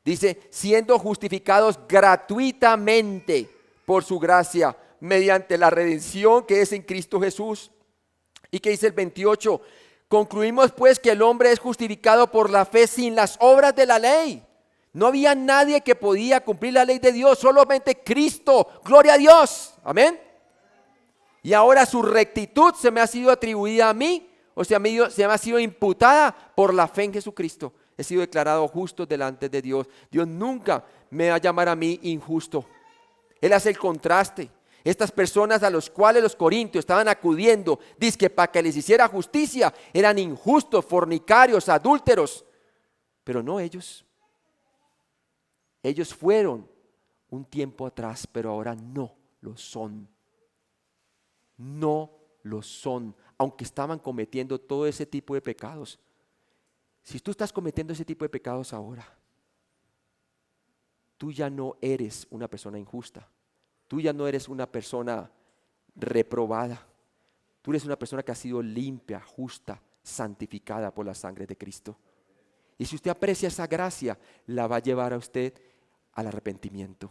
Dice, siendo justificados gratuitamente por su gracia, mediante la redención que es en Cristo Jesús. ¿Y qué dice el 28? Concluimos pues que el hombre es justificado por la fe sin las obras de la ley. No había nadie que podía cumplir la ley de Dios, solamente Cristo. Gloria a Dios. Amén. Y ahora su rectitud se me ha sido atribuida a mí, o sea, se me ha sido imputada por la fe en Jesucristo. He sido declarado justo delante de Dios. Dios nunca me va a llamar a mí injusto. Él hace el contraste. Estas personas a los cuales los corintios estaban acudiendo, dizque para que les hiciera justicia, eran injustos, fornicarios, adúlteros. Pero no ellos. Ellos fueron un tiempo atrás, pero ahora no lo son. No lo son, aunque estaban cometiendo todo ese tipo de pecados. Si tú estás cometiendo ese tipo de pecados ahora, tú ya no eres una persona injusta. Tú ya no eres una persona reprobada. Tú eres una persona que ha sido limpia, justa, santificada por la sangre de Cristo. Y si usted aprecia esa gracia, la va a llevar a usted al arrepentimiento.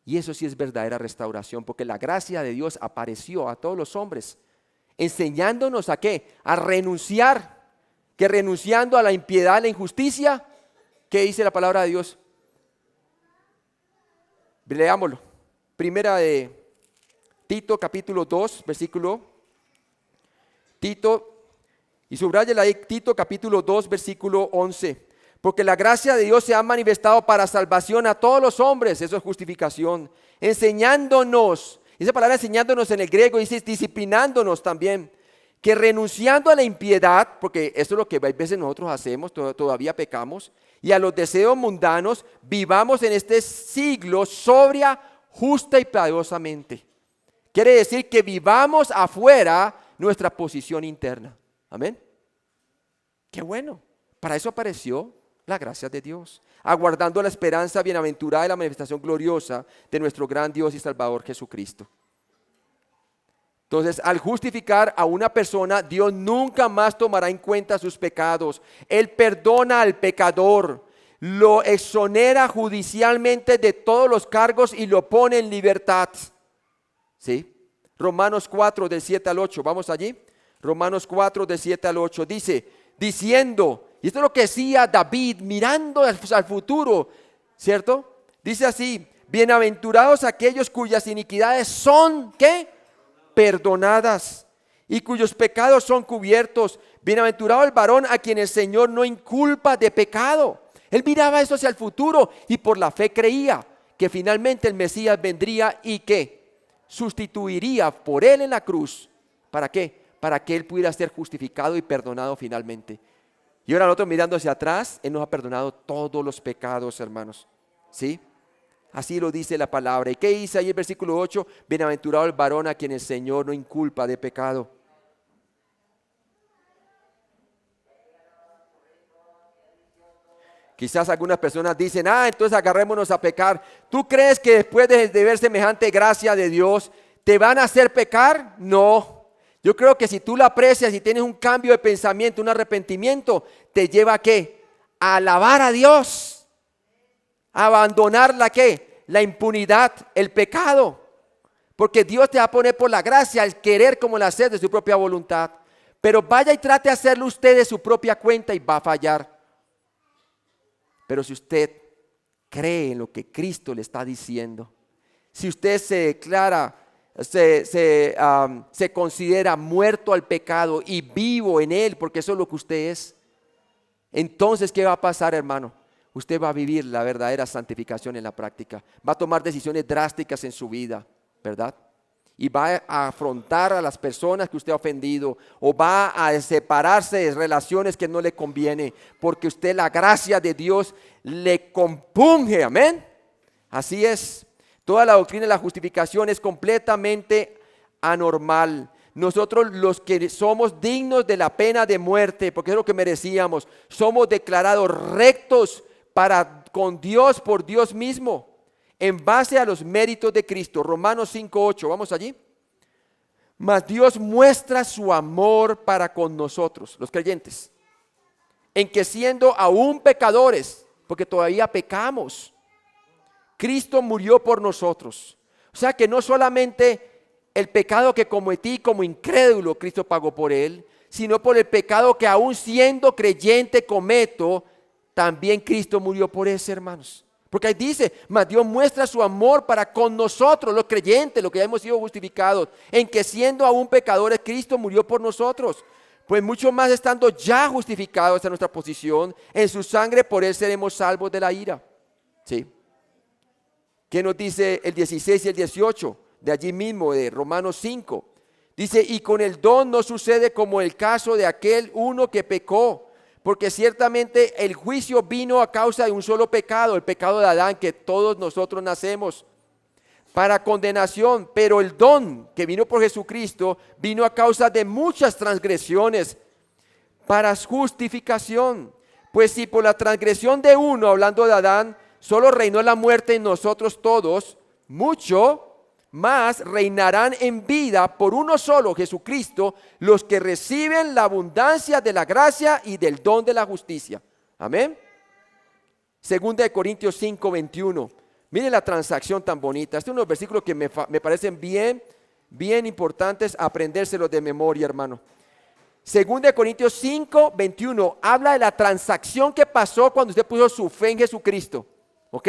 Y eso sí es verdadera restauración, porque la gracia de Dios apareció a todos los hombres, enseñándonos a ¿qué? A renunciar, que renunciando a la impiedad, a la injusticia, ¿qué dice la palabra de Dios? Leámoslo. Primera de Tito capítulo 2, versículo Tito, y subrayela ahí, Tito capítulo 2, versículo 11. Porque la gracia de Dios se ha manifestado para salvación a todos los hombres, eso es justificación, enseñándonos, esa palabra enseñándonos en el griego dice disciplinándonos también, que renunciando a la impiedad, porque eso es lo que a veces nosotros hacemos, todavía pecamos, y a los deseos mundanos, vivamos en este siglo sobria, justa y piadosamente. Quiere decir que vivamos afuera nuestra posición interna. Amén. Qué bueno. Para eso apareció la gracia de Dios, aguardando la esperanza bienaventurada y la manifestación gloriosa de nuestro gran Dios y Salvador Jesucristo. Entonces, al justificar a una persona, Dios nunca más tomará en cuenta sus pecados. Él perdona al pecador, lo exonera judicialmente de todos los cargos y lo pone en libertad. ¿Sí? Romanos 4, del 7 al 8, vamos allí. Romanos 4, del 7 al 8, dice, diciendo, y esto es lo que decía David, mirando al futuro, ¿cierto? Dice así, bienaventurados aquellos cuyas iniquidades son, ¿qué? Perdonadas, y cuyos pecados son cubiertos. Bienaventurado el varón a quien el Señor no inculpa de pecado. Él miraba eso hacia el futuro y por la fe creía que finalmente el Mesías vendría y que sustituiría por él en la cruz. ¿Para qué? Para que él pudiera ser justificado y perdonado finalmente. Y ahora nosotros mirando hacia atrás, él nos ha perdonado todos los pecados, hermanos. ¿Sí? Así lo dice la palabra. ¿Y qué dice ahí el versículo 8? Bienaventurado el varón a quien el Señor no inculpa de pecado. Quizás algunas personas dicen, entonces agarrémonos a pecar. ¿Tú crees que después de ver semejante gracia de Dios, te van a hacer pecar? No. Yo creo que si tú la aprecias y tienes un cambio de pensamiento, un arrepentimiento, te lleva ¿a qué? A alabar a Dios. A abandonar ¿la qué? La impunidad, el pecado. Porque Dios te va a poner por la gracia el querer como el hacer de su propia voluntad. Pero vaya y trate de hacerlo usted de su propia cuenta y va a fallar. Pero si usted cree en lo que Cristo le está diciendo, si usted se declara, se considera muerto al pecado y vivo en él, porque eso es lo que usted es, entonces ¿qué va a pasar, hermano? Usted va a vivir la verdadera santificación en la práctica, va a tomar decisiones drásticas en su vida, ¿verdad? Y va a afrontar a las personas que usted ha ofendido, o va a separarse de relaciones que no le conviene, porque usted la gracia de Dios le compunge, amén. Así es, toda la doctrina de la justificación es completamente anormal. Nosotros los que somos dignos de la pena de muerte, porque es lo que merecíamos, somos declarados rectos con Dios por Dios mismo, en base a los méritos de Cristo. Romanos 5:8, vamos allí. Mas Dios muestra su amor para con nosotros, los creyentes, en que siendo aún pecadores, porque todavía pecamos, Cristo murió por nosotros. O sea que no solamente el pecado que cometí como incrédulo, Cristo pagó por él, sino por el pecado que aún siendo creyente cometo, también Cristo murió por ese, hermanos. Porque ahí dice, mas Dios muestra su amor para con nosotros, los creyentes, los que ya hemos sido justificados, en que siendo aún pecadores, Cristo murió por nosotros. Pues mucho más estando ya justificados en nuestra posición, en su sangre por él seremos salvos de la ira. ¿Sí? ¿Qué nos dice el 16 y el 18? De allí mismo, de Romanos 5. Dice, y con el don no sucede como el caso de aquel uno que pecó. Porque ciertamente el juicio vino a causa de un solo pecado, el pecado de Adán, que todos nosotros nacemos para condenación. Pero el don que vino por Jesucristo vino a causa de muchas transgresiones para justificación. Pues si por la transgresión de uno, hablando de Adán, solo reinó la muerte en nosotros todos, mucho más reinarán en vida por uno solo, Jesucristo, los que reciben la abundancia de la gracia y del don de la justicia. Amén. Segunda de Corintios 5:21. Miren la transacción tan bonita. Estos son unos versículos que me parecen bien importantes aprendérselos de memoria, hermano. Segunda de Corintios 5:21 habla de la transacción que pasó cuando usted puso su fe en Jesucristo. ¿Ok?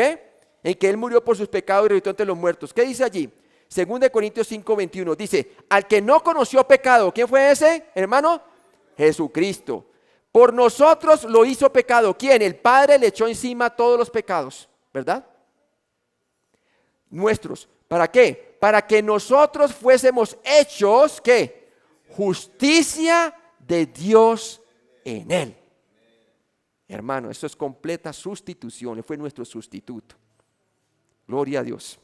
En que Él murió por sus pecados y resucitó entre los muertos. ¿Qué dice allí? 2 Corintios 5:21 dice, al que no conoció pecado, ¿quién fue ese, hermano? Jesucristo. Por nosotros lo hizo pecado. ¿Quién? El Padre le echó encima todos los pecados, ¿verdad? Nuestros. ¿Para qué? Para que nosotros fuésemos hechos, ¿qué? Justicia de Dios en Él. Hermano, esto es completa sustitución. Él fue nuestro sustituto. Gloria a Dios.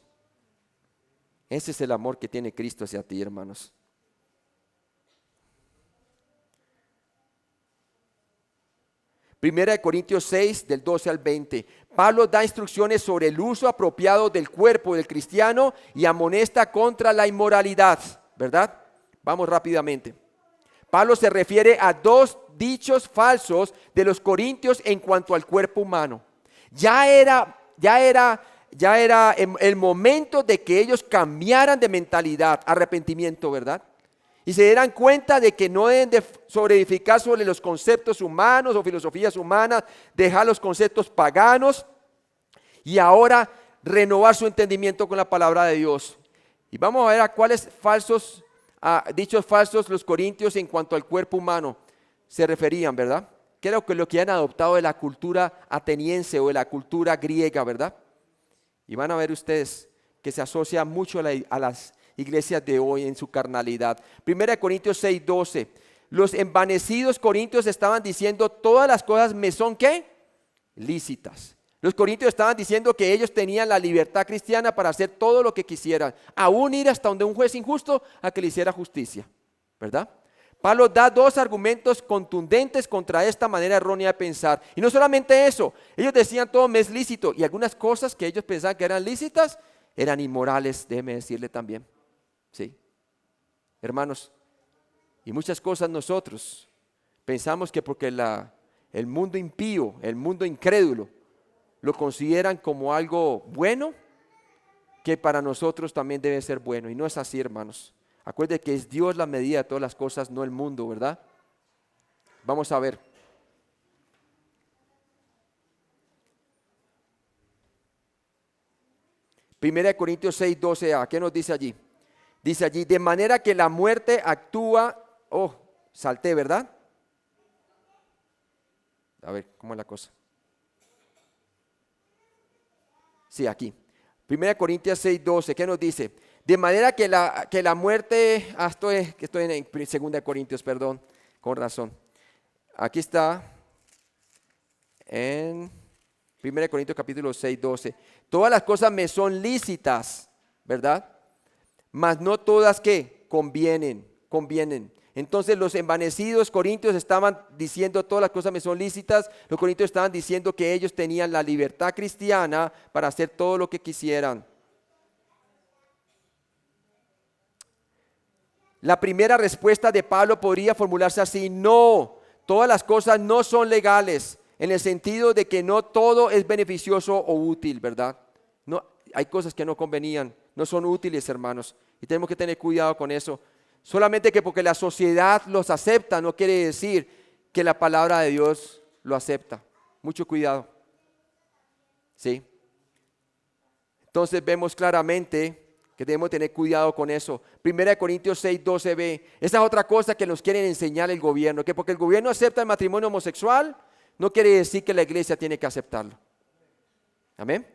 Ese es el amor que tiene Cristo hacia ti, hermanos. Primera de Corintios 6, del 12 al 20. Pablo da instrucciones sobre el uso apropiado del cuerpo del cristiano y amonesta contra la inmoralidad, ¿verdad? Vamos rápidamente. Pablo se refiere a dos dichos falsos de los corintios en cuanto al cuerpo humano. Ya era el momento de que ellos cambiaran de mentalidad, arrepentimiento, ¿verdad? Y se dieran cuenta de que no deben de sobreedificar sobre los conceptos humanos o filosofías humanas, dejar los conceptos paganos y ahora renovar su entendimiento con la palabra de Dios. Y vamos a ver a cuáles dichos falsos los corintios en cuanto al cuerpo humano se referían, ¿verdad? Creo que lo que han adoptado de la cultura ateniense o de la cultura griega, ¿verdad? Y van a ver ustedes que se asocia mucho a las iglesias de hoy en su carnalidad. 1 Corintios 6, 12. Los envanecidos corintios estaban diciendo todas las cosas me son ¿qué? Lícitas. Los corintios estaban diciendo que ellos tenían la libertad cristiana para hacer todo lo que quisieran, aún ir hasta donde un juez injusto a que le hiciera justicia, ¿verdad? Pablo da dos argumentos contundentes contra esta manera errónea de pensar. Y no solamente eso, ellos decían todo me es lícito y algunas cosas que ellos pensaban que eran lícitas eran inmorales, déjeme decirle también. Sí, hermanos, y muchas cosas nosotros pensamos que porque el mundo impío, el mundo incrédulo, lo consideran como algo bueno, que para nosotros también debe ser bueno, y no es así, hermanos. Acuérdense que es Dios la medida de todas las cosas, no el mundo, ¿verdad? Vamos a ver. Primera de Corintios 6, 12a, ¿qué nos dice allí? Dice allí, de manera que la muerte actúa, salté, ¿verdad? A ver, ¿cómo es la cosa? Sí, aquí. 1 Corintios 6, 12, ¿qué nos dice? De manera que la muerte, estoy en 2 Corintios, perdón, con razón. Aquí está, en 1 Corintios capítulo 6, 12. Todas las cosas me son lícitas, ¿verdad? Mas no todas que convienen. Entonces los envanecidos corintios estaban diciendo todas las cosas me son lícitas. Los corintios estaban diciendo que ellos tenían la libertad cristiana para hacer todo lo que quisieran. La primera respuesta de Pablo podría formularse así: no, todas las cosas no son legales, en el sentido de que no todo es beneficioso o útil, ¿verdad? No, hay cosas que no convenían, no son útiles, hermanos, y tenemos que tener cuidado con eso. Solamente que porque la sociedad los acepta no quiere decir que la palabra de Dios lo acepta. Mucho cuidado. ¿Sí? Entonces vemos claramente que debemos tener cuidado con eso. 1 Corintios 6, 12b. Esa es otra cosa que nos quieren enseñar el gobierno, que porque el gobierno acepta el matrimonio homosexual, no quiere decir que la iglesia tiene que aceptarlo. Amén.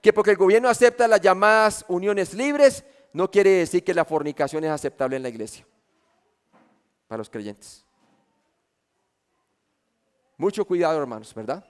Que porque el gobierno acepta las llamadas uniones libres, no quiere decir que la fornicación es aceptable en la iglesia para los creyentes. Mucho cuidado, hermanos, ¿verdad?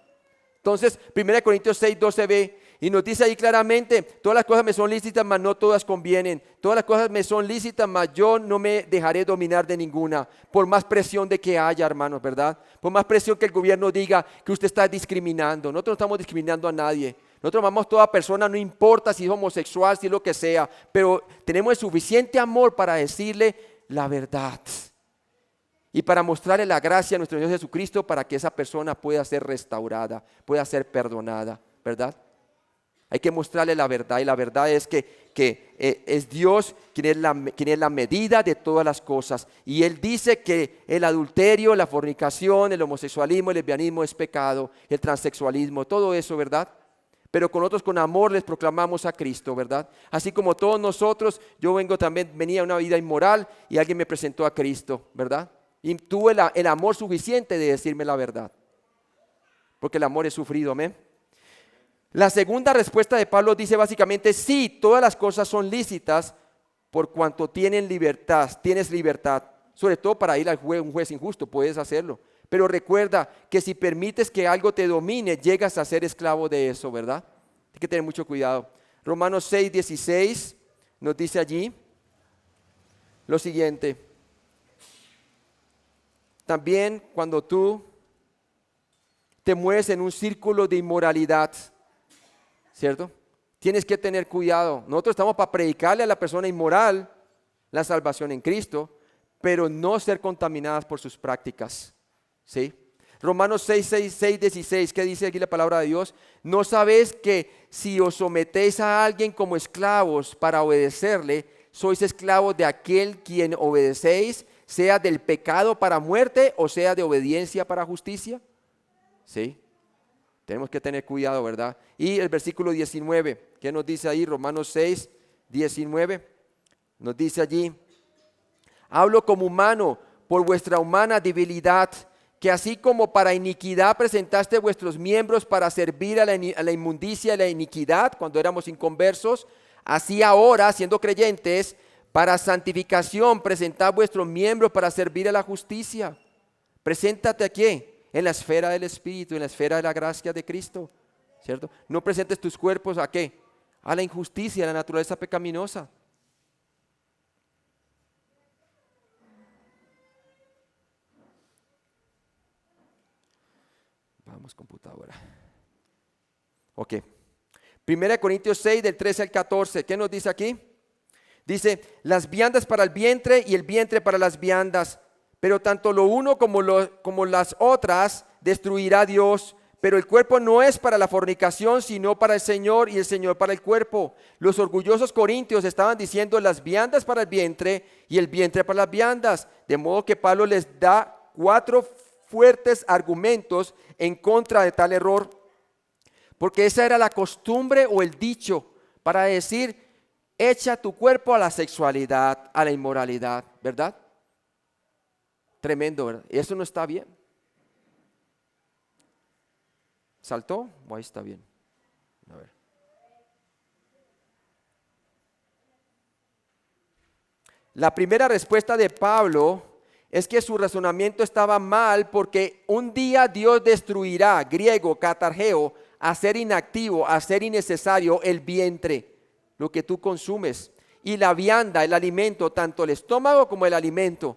Entonces, 1 Corintios 6, 12b, y nos dice ahí claramente, todas las cosas me son lícitas, mas no todas convienen. Todas las cosas me son lícitas, mas yo no me dejaré dominar de ninguna. Por más presión de que haya, hermanos, ¿verdad? Por más presión que el gobierno diga que usted está discriminando. Nosotros no estamos discriminando a nadie. Nosotros amamos a toda persona, no importa si es homosexual, si es lo que sea, pero tenemos el suficiente amor para decirle la verdad y para mostrarle la gracia a nuestro Señor Jesucristo para que esa persona pueda ser restaurada, pueda ser perdonada, ¿verdad? Hay que mostrarle la verdad, y la verdad es que es Dios quien es la medida de todas las cosas, y Él dice que el adulterio, la fornicación, el homosexualismo, el lesbianismo es pecado, el transexualismo, todo eso, ¿verdad? pero con otros con amor les proclamamos a Cristo, ¿verdad? Así como todos nosotros, yo venía a una vida inmoral y alguien me presentó a Cristo, ¿verdad? Y tuve el amor suficiente de decirme la verdad, porque el amor es sufrido, amén. La segunda respuesta de Pablo dice básicamente, sí, todas las cosas son lícitas por cuanto tienes libertad, sobre todo para ir al juez, un juez injusto, puedes hacerlo. Pero recuerda que si permites que algo te domine, llegas a ser esclavo de eso, ¿verdad? Hay que tener mucho cuidado. Romanos 6:16 nos dice allí lo siguiente. También cuando tú te mueves en un círculo de inmoralidad, ¿cierto? Tienes que tener cuidado. Nosotros estamos para predicarle a la persona inmoral la salvación en Cristo, pero no ser contaminadas por sus prácticas. ¿Sí? Romanos 6:16, ¿qué dice aquí la palabra de Dios? ¿No sabéis que si os sometéis a alguien como esclavos para obedecerle, sois esclavos de aquel quien obedecéis, sea del pecado para muerte o sea de obediencia para justicia? ¿Sí? Tenemos que tener cuidado, ¿verdad? Y el versículo 19, ¿qué nos dice ahí? Romanos 6:19, nos dice allí, hablo como humano por vuestra humana debilidad, que así como para iniquidad presentaste vuestros miembros para servir a la inmundicia y la iniquidad cuando éramos inconversos, así ahora, siendo creyentes, para santificación presentad vuestros miembros para servir a la justicia. Preséntate aquí, en la esfera del Espíritu, en la esfera de la gracia de Cristo, ¿cierto? No presentes tus cuerpos ¿a qué? A la injusticia, a la naturaleza pecaminosa. Vamos, computadora. Ok. 1 Corintios 6, del 13 al 14. ¿Qué nos dice aquí? Dice, las viandas para el vientre y el vientre para las viandas. Pero tanto lo uno como las otras destruirá Dios. Pero el cuerpo no es para la fornicación, sino para el Señor, y el Señor para el cuerpo. Los orgullosos corintios estaban diciendo las viandas para el vientre y el vientre para las viandas. De modo que Pablo les da 4 fuertes argumentos en contra de tal error. Porque esa era la costumbre o el dicho para decir, echa tu cuerpo a la sexualidad, a la inmoralidad, ¿verdad? Tremendo, ¿verdad? Eso no está bien. ¿Saltó? O ahí está bien. A ver. La primera respuesta de Pablo es que su razonamiento estaba mal porque un día Dios destruirá, griego, catargeo, hacer inactivo, hacer innecesario el vientre, lo que tú consumes, y la vianda, el alimento, tanto el estómago como el alimento.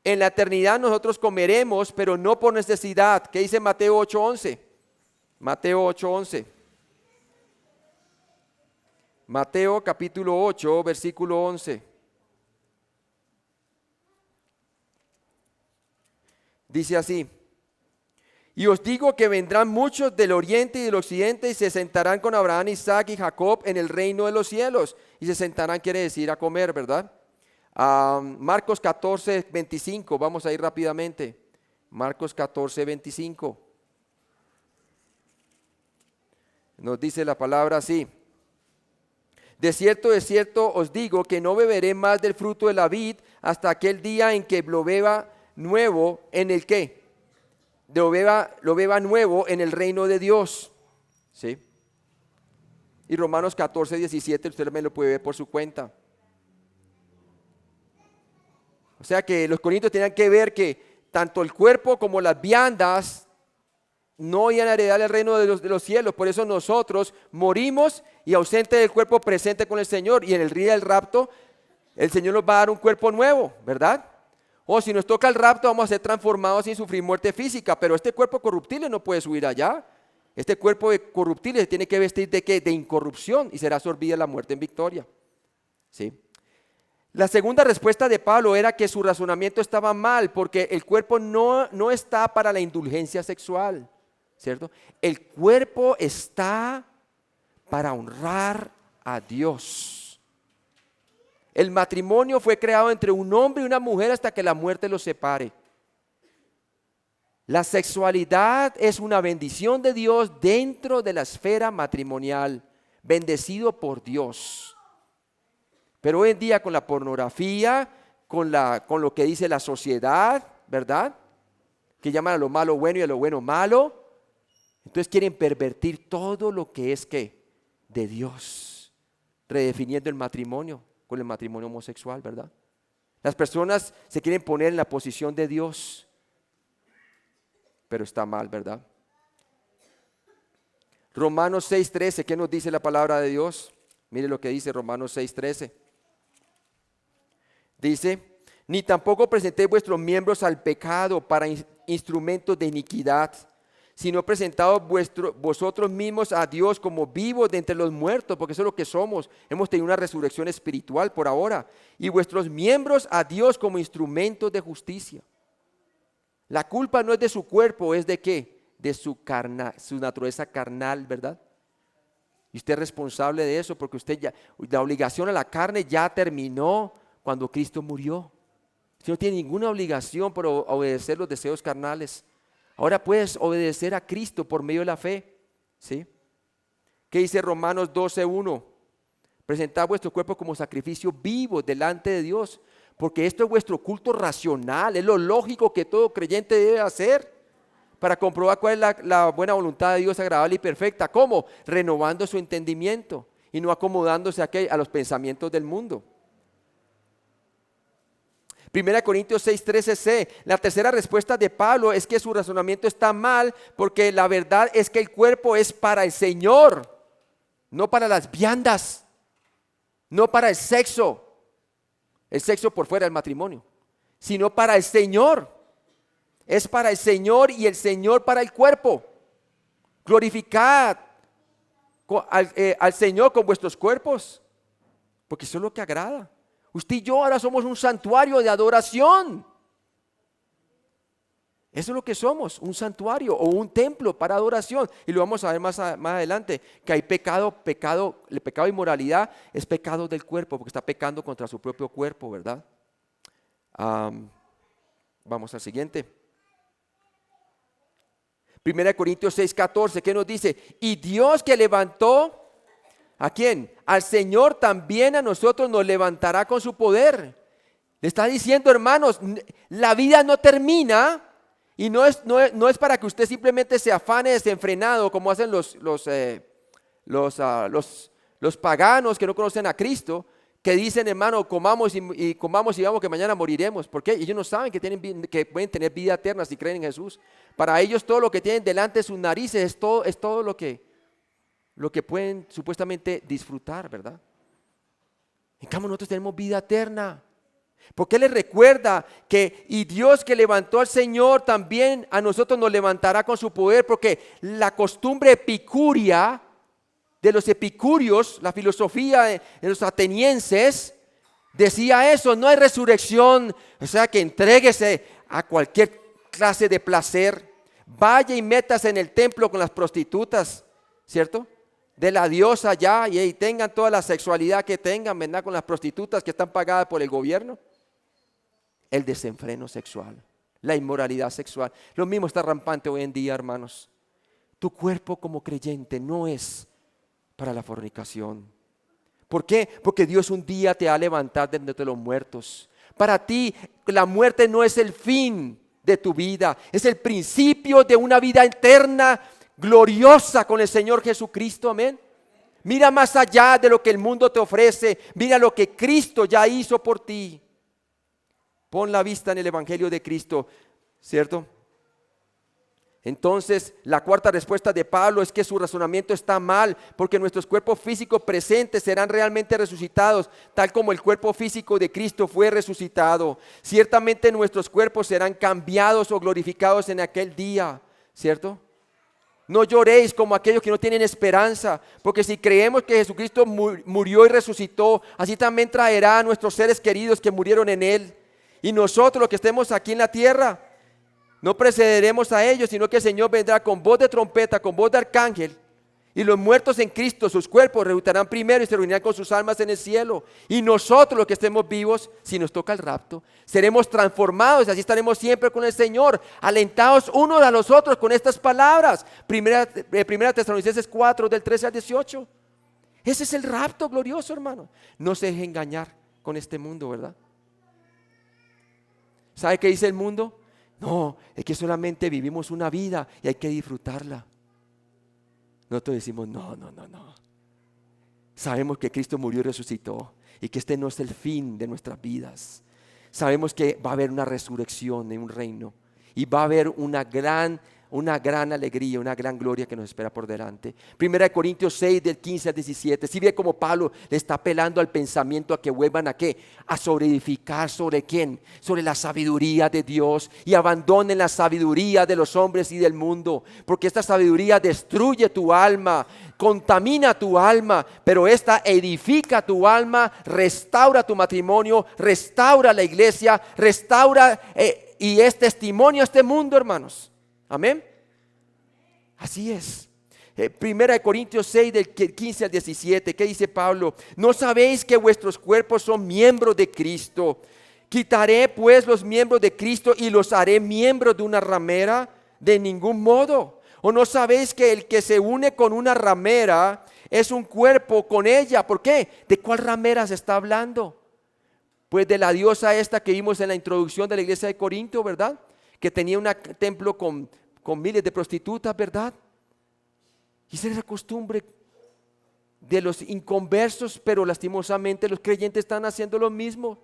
En la eternidad nosotros comeremos, pero no por necesidad. ¿Qué dice Mateo 8:11? Mateo 8:11. Mateo capítulo 8, versículo 11. Dice así, y os digo que vendrán muchos del oriente y del occidente y se sentarán con Abraham, Isaac y Jacob en el reino de los cielos. Y se sentarán quiere decir a comer, ¿verdad? Marcos 14:25, vamos a ir rápidamente. Marcos 14:25. Nos dice la palabra así. De cierto os digo que no beberé más del fruto de la vid hasta aquel día en que lo beba nuevo en el qué. Lo beba nuevo en el reino de Dios. ¿Sí? Y Romanos 14:17 usted me lo puede ver por su cuenta. O sea que los corintios tenían que ver que tanto el cuerpo como las viandas no iban a heredar el reino de los cielos. Por eso nosotros morimos y ausente del cuerpo presente con el Señor. Y en el día del rapto el Señor nos va a dar un cuerpo nuevo, ¿verdad? O si nos toca el rapto vamos a ser transformados sin sufrir muerte física. Pero este cuerpo corruptible no puede subir allá. Este cuerpo corruptible se tiene que vestir ¿de qué? De incorrupción y será absorbida la muerte en victoria. ¿Sí? La segunda respuesta de Pablo era que su razonamiento estaba mal porque el cuerpo no está para la indulgencia sexual, ¿cierto? El cuerpo está para honrar a Dios. El matrimonio fue creado entre un hombre y una mujer hasta que la muerte los separe. La sexualidad es una bendición de Dios dentro de la esfera matrimonial, bendecido por Dios. Pero hoy en día con la pornografía, con lo que dice la sociedad, ¿verdad? Que llaman a lo malo bueno y a lo bueno malo. Entonces quieren pervertir todo lo que es ¿qué? De Dios, redefiniendo el matrimonio con el matrimonio homosexual, ¿verdad? Las personas se quieren poner en la posición de Dios, pero está mal, ¿verdad? Romanos 6:13, ¿qué nos dice la palabra de Dios? Mire lo que dice Romanos 6:13. Dice, ni tampoco presentéis vuestros miembros al pecado para instrumentos de iniquidad, sino presentados vosotros mismos a Dios como vivos de entre los muertos, porque eso es lo que somos. Hemos tenido una resurrección espiritual por ahora. Y vuestros miembros a Dios como instrumentos de justicia. La culpa no es de su cuerpo, es de ¿qué? De su naturaleza carnal, ¿verdad? Y usted es responsable de eso, porque usted ya, la obligación a la carne ya terminó cuando Cristo murió. Usted no tiene ninguna obligación por obedecer los deseos carnales. Ahora puedes obedecer a Cristo por medio de la fe, ¿sí? ¿Qué dice Romanos 12:1? Presentad vuestro cuerpo como sacrificio vivo delante de Dios, porque esto es vuestro culto racional, es lo lógico que todo creyente debe hacer para comprobar cuál es la buena voluntad de Dios agradable y perfecta. ¿Cómo? Renovando su entendimiento y no acomodándose a los pensamientos del mundo. 1 Corintios 6:13c, la tercera respuesta de Pablo es que su razonamiento está mal, porque la verdad es que el cuerpo es para el Señor, no para las viandas, no para el sexo por fuera del matrimonio, sino para el Señor. Es para el Señor y el Señor para el cuerpo. Glorificad al Señor con vuestros cuerpos, porque eso es lo que agrada. Usted y yo ahora somos un santuario de adoración. Eso es lo que somos, un santuario o un templo para adoración. Y lo vamos a ver más adelante, que hay pecado, el pecado de inmoralidad es pecado del cuerpo, porque está pecando contra su propio cuerpo, ¿verdad? Vamos al siguiente. 1 Corintios 6:14, ¿qué nos dice? Y Dios que levantó, ¿a quién? Al Señor también a nosotros nos levantará con su poder. Le está diciendo, hermanos, la vida no termina y no es para que usted simplemente se afane desenfrenado como hacen los paganos que no conocen a Cristo, que dicen, hermano, comamos y comamos y vamos que mañana moriremos. ¿Por qué? Ellos no saben que pueden tener vida eterna si creen en Jesús. Para ellos todo lo que tienen delante de sus narices es todo lo que pueden supuestamente disfrutar, ¿verdad? En cambio nosotros tenemos vida eterna. Porque les recuerda que y Dios que levantó al Señor también a nosotros nos levantará con su poder, porque la costumbre epicúrea de los epicúreos, la filosofía de los atenienses, decía eso: no hay resurrección, o sea que entréguese a cualquier clase de placer, vaya y métase en el templo con las prostitutas, ¿cierto? De la diosa ya, y tengan toda la sexualidad que tengan, ¿verdad? Con las prostitutas que están pagadas por el gobierno. El desenfreno sexual, la inmoralidad sexual, lo mismo está rampante hoy en día, hermanos. Tu cuerpo como creyente no es para la fornicación. ¿Por qué? Porque Dios un día te va a levantar de entre los muertos. Para ti la muerte no es el fin de tu vida, es el principio de una vida eterna, gloriosa con el Señor Jesucristo, amén. Mira más allá de lo que el mundo te ofrece, mira lo que Cristo ya hizo por ti. Pon la vista en el Evangelio de Cristo, ¿cierto? Entonces, la cuarta respuesta de Pablo es que su razonamiento está mal, porque nuestros cuerpos físicos presentes serán realmente resucitados, tal como el cuerpo físico de Cristo fue resucitado. Ciertamente nuestros cuerpos serán cambiados o glorificados en aquel día, ¿cierto? No lloréis como aquellos que no tienen esperanza, porque si creemos que Jesucristo murió y resucitó, así también traerá a nuestros seres queridos que murieron en Él. Y nosotros los que estemos aquí en la tierra, no precederemos a ellos, sino que el Señor vendrá con voz de trompeta, con voz de arcángel, Y los muertos en Cristo, sus cuerpos resucitarán primero y se reunirán con sus almas en el cielo. Y nosotros, los que estemos vivos, si nos toca el rapto, seremos transformados y así estaremos siempre con el Señor, alentados unos a los otros con estas palabras. Primera Tesalonicenses 4, del 13 al 18. Ese es el rapto glorioso, hermano. No se deje engañar con este mundo, ¿verdad? ¿Sabe qué dice el mundo? No, es que solamente vivimos una vida y hay que disfrutarla. Nosotros decimos, no. Sabemos que Cristo murió y resucitó y que este no es el fin de nuestras vidas. Sabemos que va a haber una resurrección en un reino y va a haber una gran alegría, una gran gloria que nos espera por delante. Primera de Corintios 6, del 15 al 17. Si ve como Pablo le está apelando al pensamiento a que vuelvan a qué, a sobreedificar sobre quién, sobre la sabiduría de Dios, y abandonen la sabiduría de los hombres y del mundo, porque esta sabiduría destruye tu alma, contamina tu alma, pero esta edifica tu alma, restaura tu matrimonio, restaura la iglesia, restaura y es testimonio a este mundo, hermanos. Amén. Así es. Primera de Corintios 6, del 15 al 17. ¿Qué dice Pablo? ¿No sabéis que vuestros cuerpos son miembros de Cristo? ¿Quitaré pues los miembros de Cristo y los haré miembros de una ramera? De ningún modo. ¿O no sabéis que el que se une con una ramera es un cuerpo con ella? ¿Por qué? ¿De cuál ramera se está hablando? Pues de la diosa esta que vimos en la introducción de la iglesia de Corinto, ¿verdad? Que tenía un templo con miles de prostitutas, ¿verdad? Y esa es la costumbre de los inconversos, pero lastimosamente los creyentes están haciendo lo mismo.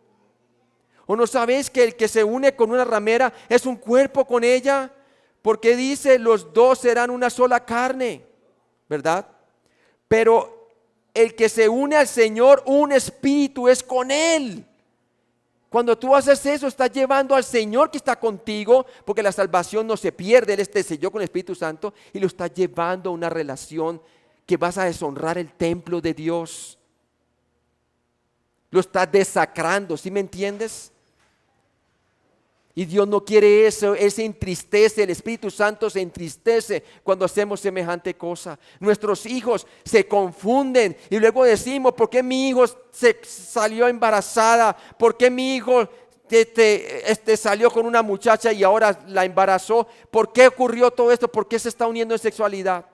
¿O no sabéis que el que se une con una ramera es un cuerpo con ella? Porque dice, los dos serán una sola carne, ¿verdad? Pero el que se une al Señor, un espíritu es con Él. Cuando tú haces eso, estás llevando al Señor que está contigo, porque la salvación no se pierde, Él te selló con el Espíritu Santo y lo estás llevando a una relación que vas a deshonrar el templo de Dios. Lo estás desacrando, ¿sí me entiendes? Y Dios no quiere eso, Él se entristece, el Espíritu Santo se entristece cuando hacemos semejante cosa. Nuestros hijos se confunden y luego decimos, ¿por qué mi hijo se salió embarazada? ¿Por qué mi hijo salió con una muchacha y ahora la embarazó? ¿Por qué ocurrió todo esto? ¿Por qué se está uniendo en sexualidad?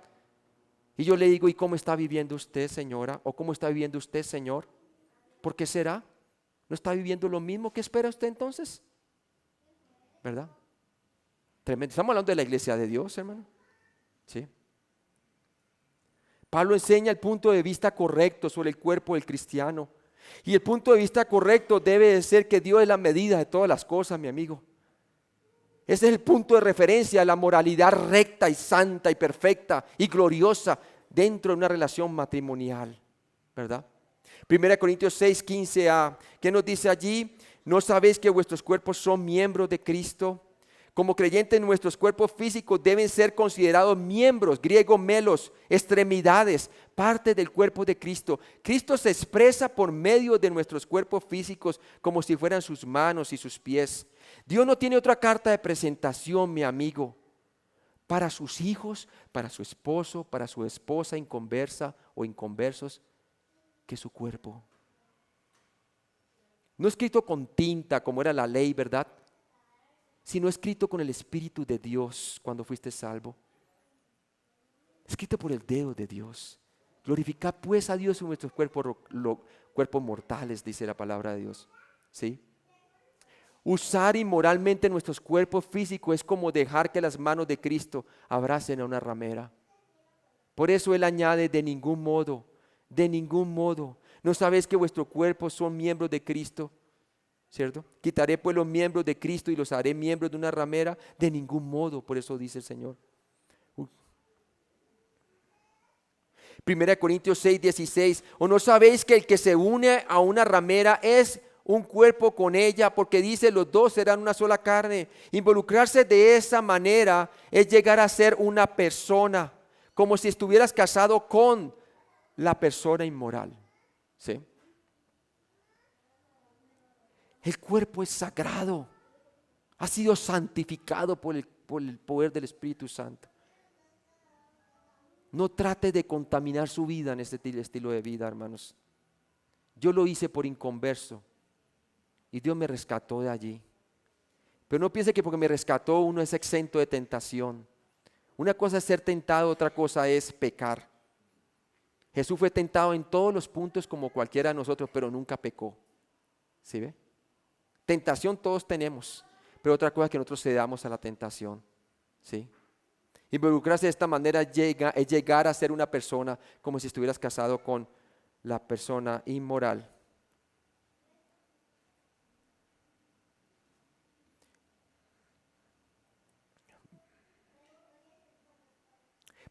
Y yo le digo, ¿y cómo está viviendo usted, señora? ¿O cómo está viviendo usted, señor? ¿Por qué será? ¿No está viviendo lo mismo? ¿Qué espera usted entonces? ¿Verdad? Tremendo. Estamos hablando de la iglesia de Dios, hermano. ¿Sí? Pablo enseña el punto de vista correcto sobre el cuerpo del cristiano. Y el punto de vista correcto debe de ser que Dios es la medida de todas las cosas, mi amigo. Ese es el punto de referencia a la moralidad recta y santa y perfecta y gloriosa dentro de una relación matrimonial, ¿verdad? 1 Corintios 6, 15a. ¿Qué nos dice allí? ¿No sabéis que vuestros cuerpos son miembros de Cristo? Como creyentes, nuestros cuerpos físicos deben ser considerados miembros, griego melos, extremidades, parte del cuerpo de Cristo. Cristo se expresa por medio de nuestros cuerpos físicos como si fueran sus manos y sus pies. Dios no tiene otra carta de presentación, mi amigo, para sus hijos, para su esposo, para su esposa inconversa o inconversos, que su cuerpo. No escrito con tinta como era la ley, ¿verdad? Sino escrito con el Espíritu de Dios cuando fuiste salvo. Escrito por el dedo de Dios. Glorificad pues a Dios en nuestros cuerpos mortales, dice la palabra de Dios. ¿Sí? Usar inmoralmente nuestros cuerpos físicos es como dejar que las manos de Cristo abracen a una ramera. Por eso Él añade, de ningún modo. ¿No sabéis que vuestros cuerpos son miembros de Cristo? ¿Cierto? Quitaré pues los miembros de Cristo y los haré miembros de una ramera. De ningún modo, por eso dice el Señor. 1 Corintios 6, 16. ¿O no sabéis que el que se une a una ramera es un cuerpo con ella? Porque dice, los dos serán una sola carne. Involucrarse de esa manera es llegar a ser una persona, como si estuvieras casado con la persona inmoral. ¿Sí? El cuerpo es sagrado, ha sido santificado por el poder del Espíritu Santo. No trate de contaminar su vida en este estilo de vida, hermanos. Yo lo hice por inconverso y Dios me rescató de allí. Pero no piense que porque me rescató uno es exento de tentación. Una cosa es ser tentado, otra cosa es pecar. Jesús fue tentado en todos los puntos como cualquiera de nosotros, pero nunca pecó. ¿Sí ve? Tentación todos tenemos, pero otra cosa es que nosotros cedamos a la tentación. ¿Sí? Involucrarse de esta manera es llegar a ser una persona como si estuvieras casado con la persona inmoral.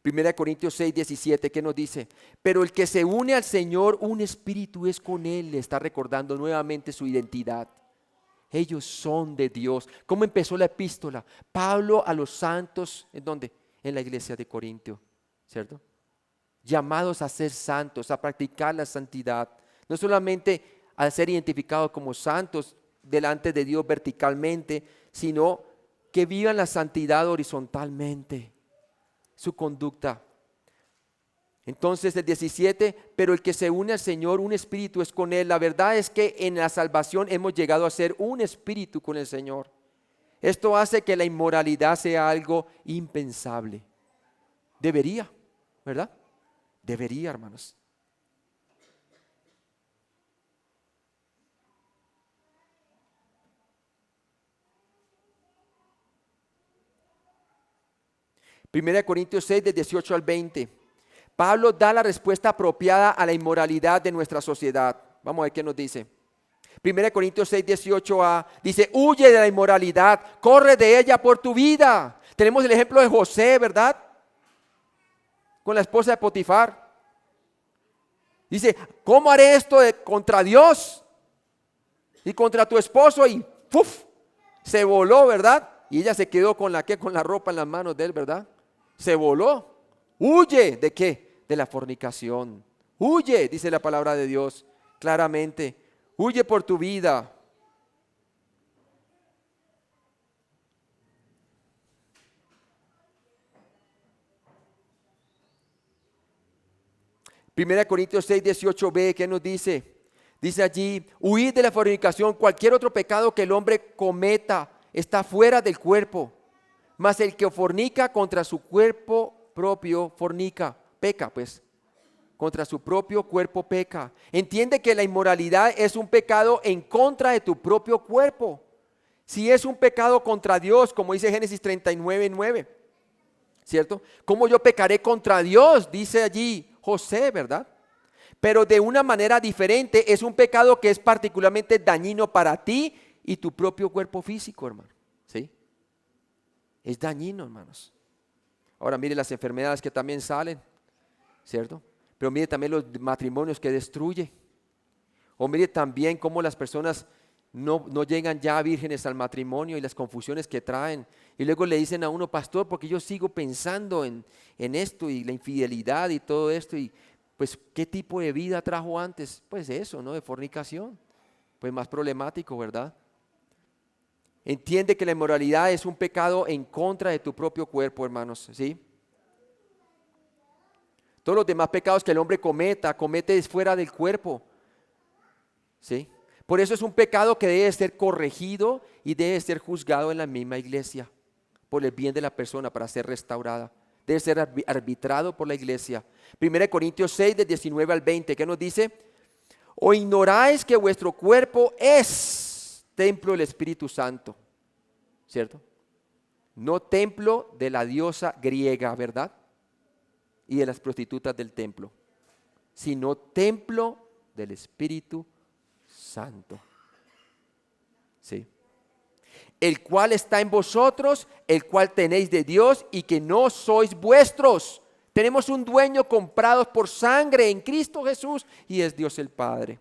Primera Corintios 6, 17, ¿qué nos dice? Pero el que se une al Señor, un espíritu es con Él. Le está recordando nuevamente su identidad. Ellos son de Dios. ¿Cómo empezó la epístola? Pablo a los santos, ¿en dónde? En la iglesia de Corintio, ¿cierto? Llamados a ser santos, a practicar la santidad. No solamente a ser identificados como santos delante de Dios verticalmente, sino que vivan la santidad horizontalmente. Su conducta. Entonces el 17, pero el que se une al Señor, un espíritu es con Él. La verdad es que en la salvación hemos llegado a ser un espíritu con el Señor. Esto hace que la inmoralidad sea algo impensable. Debería, ¿verdad? Debería, hermanos. Primera Corintios 6, del 18 al 20. Pablo da la respuesta apropiada a la inmoralidad de nuestra sociedad. Vamos a ver qué nos dice. Primera Corintios 6, 18a dice: huye de la inmoralidad, corre de ella por tu vida. Tenemos el ejemplo de José, ¿verdad? Con la esposa de Potifar. Dice: ¿cómo haré esto contra Dios y contra tu esposo? Y ¡puf! Se voló, ¿verdad? Y ella se quedó con con la ropa en las manos de él, ¿verdad? Se voló. Huye de ¿qué? De la fornicación. Huye, dice la palabra de Dios claramente. Huye por tu vida. Primera Corintios 6, 18b, ¿qué nos dice? Dice allí: huid de la fornicación. Cualquier otro pecado que el hombre cometa está fuera del cuerpo, mas el que fornica contra su cuerpo propio fornica, peca pues, contra su propio cuerpo peca. Entiende que la inmoralidad es un pecado en contra de tu propio cuerpo. Si es un pecado contra Dios, como dice Génesis 39, 9, ¿cierto? ¿Cómo yo pecaré contra Dios? Dice allí José, ¿verdad? Pero de una manera diferente. Es un pecado que es particularmente dañino para ti y tu propio cuerpo físico, hermano. ¿Sí? Es dañino, hermanos. Ahora mire las enfermedades que también salen, ¿cierto? Pero mire también los matrimonios que destruye. O mire también cómo las personas no llegan ya vírgenes al matrimonio y las confusiones que traen. Y luego le dicen a uno: pastor, porque yo sigo pensando en esto y la infidelidad y todo esto. Y pues, ¿qué tipo de vida trajo antes? Pues eso, ¿no? De fornicación. Pues más problemático, ¿verdad? Entiende que la inmoralidad es un pecado en contra de tu propio cuerpo, hermanos, ¿sí? Todos los demás pecados que el hombre comete fuera del cuerpo, ¿sí? Por eso es un pecado que debe ser corregido y debe ser juzgado en la misma iglesia, por el bien de la persona, para ser restaurada. Debe ser arbitrado por la iglesia. 1 Corintios 6, del 19 al 20, ¿qué nos dice? ¿O ignoráis que vuestro cuerpo es templo del Espíritu Santo? ¿Cierto? No templo de la diosa griega, ¿verdad? Y de las prostitutas del templo, sino templo del Espíritu Santo. ¿Sí? El cual está en vosotros, el cual tenéis de Dios y que no sois vuestros. Tenemos un dueño comprados por sangre en Cristo Jesús y es Dios el Padre,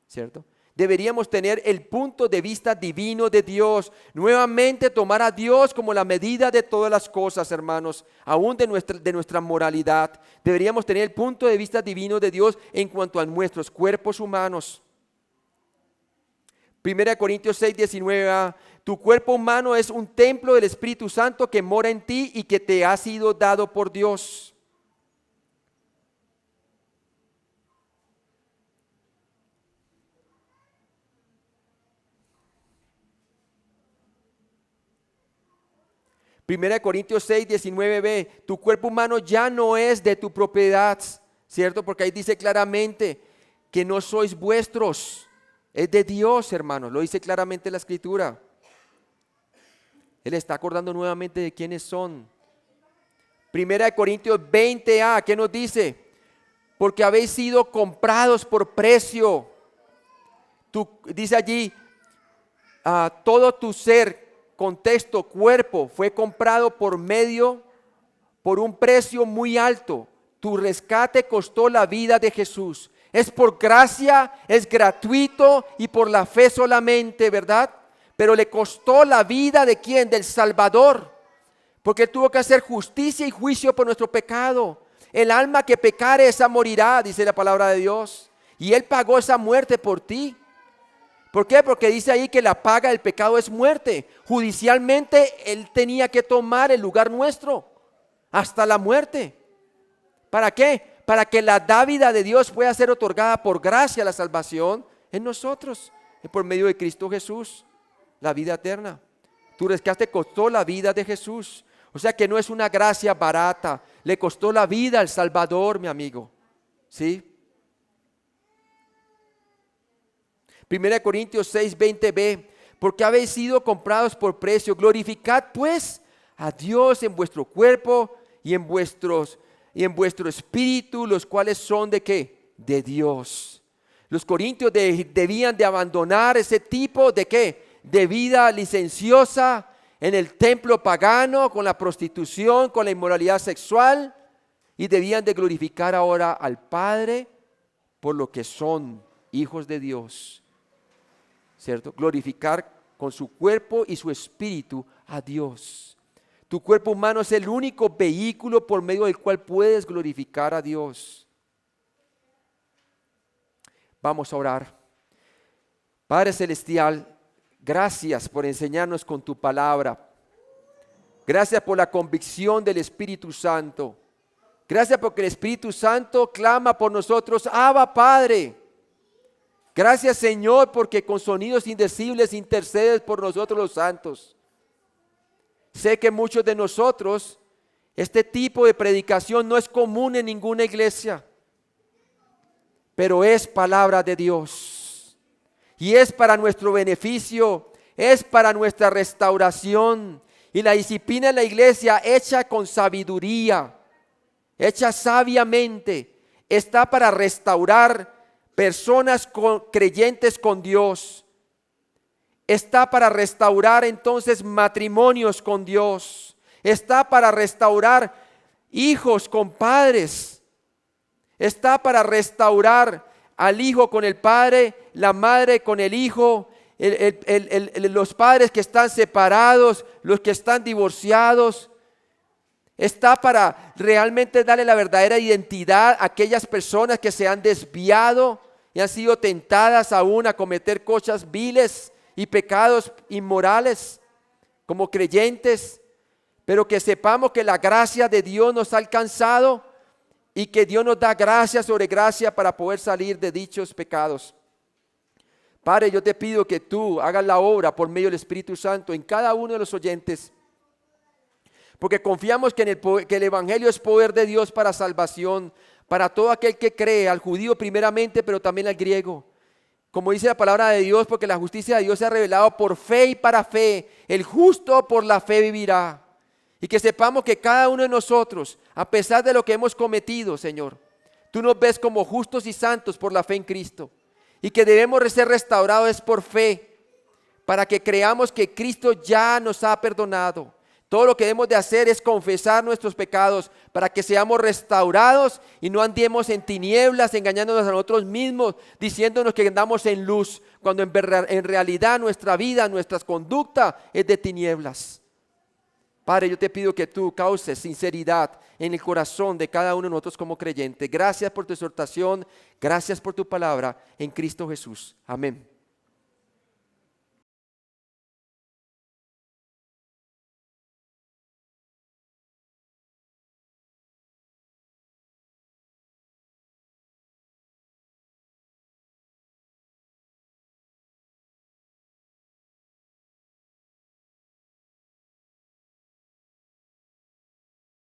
¿cierto? Deberíamos tener el punto de vista divino de Dios. Nuevamente tomar a Dios como la medida de todas las cosas, hermanos, aún de nuestra moralidad. Deberíamos tener el punto de vista divino de Dios en cuanto a nuestros cuerpos humanos. 1 Corintios 6, 19, tu cuerpo humano es un templo del Espíritu Santo que mora en ti y que te ha sido dado por Dios. 1 Corintios 6, 19b, tu cuerpo humano ya no es de tu propiedad, ¿cierto? Porque ahí dice claramente que no sois vuestros, es de Dios, hermanos, lo dice claramente la Escritura. Él está acordando nuevamente de quiénes son. 1 Corintios 20a, ¿qué nos dice? Porque habéis sido comprados por precio. Dice allí, todo tu ser, contexto, cuerpo, fue comprado por un precio muy alto. Tu rescate costó la vida de Jesús. Es por gracia, es gratuito y por la fe solamente, ¿verdad? Pero le costó la vida ¿de quién? Del Salvador. Porque Él tuvo que hacer justicia y juicio por nuestro pecado. El alma que pecare, esa morirá, dice la palabra de Dios. Y Él pagó esa muerte por ti. ¿Por qué? Porque dice ahí que la paga del pecado es muerte. Judicialmente Él tenía que tomar el lugar nuestro hasta la muerte. ¿Para qué? Para que la dávida de Dios pueda ser otorgada por gracia la salvación en nosotros, por medio de Cristo Jesús, la vida eterna. Tu rescate costó la vida de Jesús. O sea que no es una gracia barata, le costó la vida al Salvador, mi amigo. ¿Sí? 1 Corintios 6, 20b, porque habéis sido comprados por precio, glorificad pues a Dios en vuestro cuerpo y en vuestro espíritu, los cuales son ¿de qué? De Dios. Los corintios debían de abandonar ese tipo de ¿qué? De vida licenciosa en el templo pagano, con la prostitución, con la inmoralidad sexual, y debían de glorificar ahora al Padre por lo que son hijos de Dios, ¿cierto? Glorificar con su cuerpo y su espíritu a Dios. Tu cuerpo humano es el único vehículo por medio del cual puedes glorificar a Dios. Vamos a orar. Padre Celestial, gracias por enseñarnos con tu palabra. Gracias por la convicción del Espíritu Santo. Gracias porque el Espíritu Santo clama por nosotros, Abba Padre. Gracias Señor porque con sonidos indecibles intercedes por nosotros los santos. Sé que muchos de nosotros, este tipo de predicación no es común en ninguna iglesia, pero es palabra de Dios y es para nuestro beneficio, es para nuestra restauración. Y la disciplina de la iglesia hecha con sabiduría, hecha sabiamente, está para restaurar personas creyentes con Dios. Está para restaurar entonces matrimonios con Dios. Está para restaurar hijos con padres. Está para restaurar al hijo con el padre, la madre con el hijo, los padres que están separados, los que están divorciados. Está para realmente darle la verdadera identidad a aquellas personas que se han desviado y han sido tentadas aún a cometer cosas viles y pecados inmorales como creyentes, pero que sepamos que la gracia de Dios nos ha alcanzado y que Dios nos da gracia sobre gracia para poder salir de dichos pecados. Padre, yo te pido que tú hagas la obra por medio del Espíritu Santo en cada uno de los oyentes, porque confiamos que el Evangelio es poder de Dios para salvación, para todo aquel que cree, al judío primeramente, pero también al griego. Como dice la palabra de Dios, porque la justicia de Dios se ha revelado por fe y para fe. El justo por la fe vivirá. Y que sepamos que cada uno de nosotros, a pesar de lo que hemos cometido, Señor, tú nos ves como justos y santos por la fe en Cristo. Y que debemos ser restaurados por fe, para que creamos que Cristo ya nos ha perdonado. Todo lo que debemos de hacer es confesar nuestros pecados para que seamos restaurados y no andemos en tinieblas, engañándonos a nosotros mismos, diciéndonos que andamos en luz, cuando en realidad nuestra vida, nuestra conducta es de tinieblas. Padre, yo te pido que tú causes sinceridad en el corazón de cada uno de nosotros como creyentes. Gracias por tu exhortación, gracias por tu palabra en Cristo Jesús. Amén.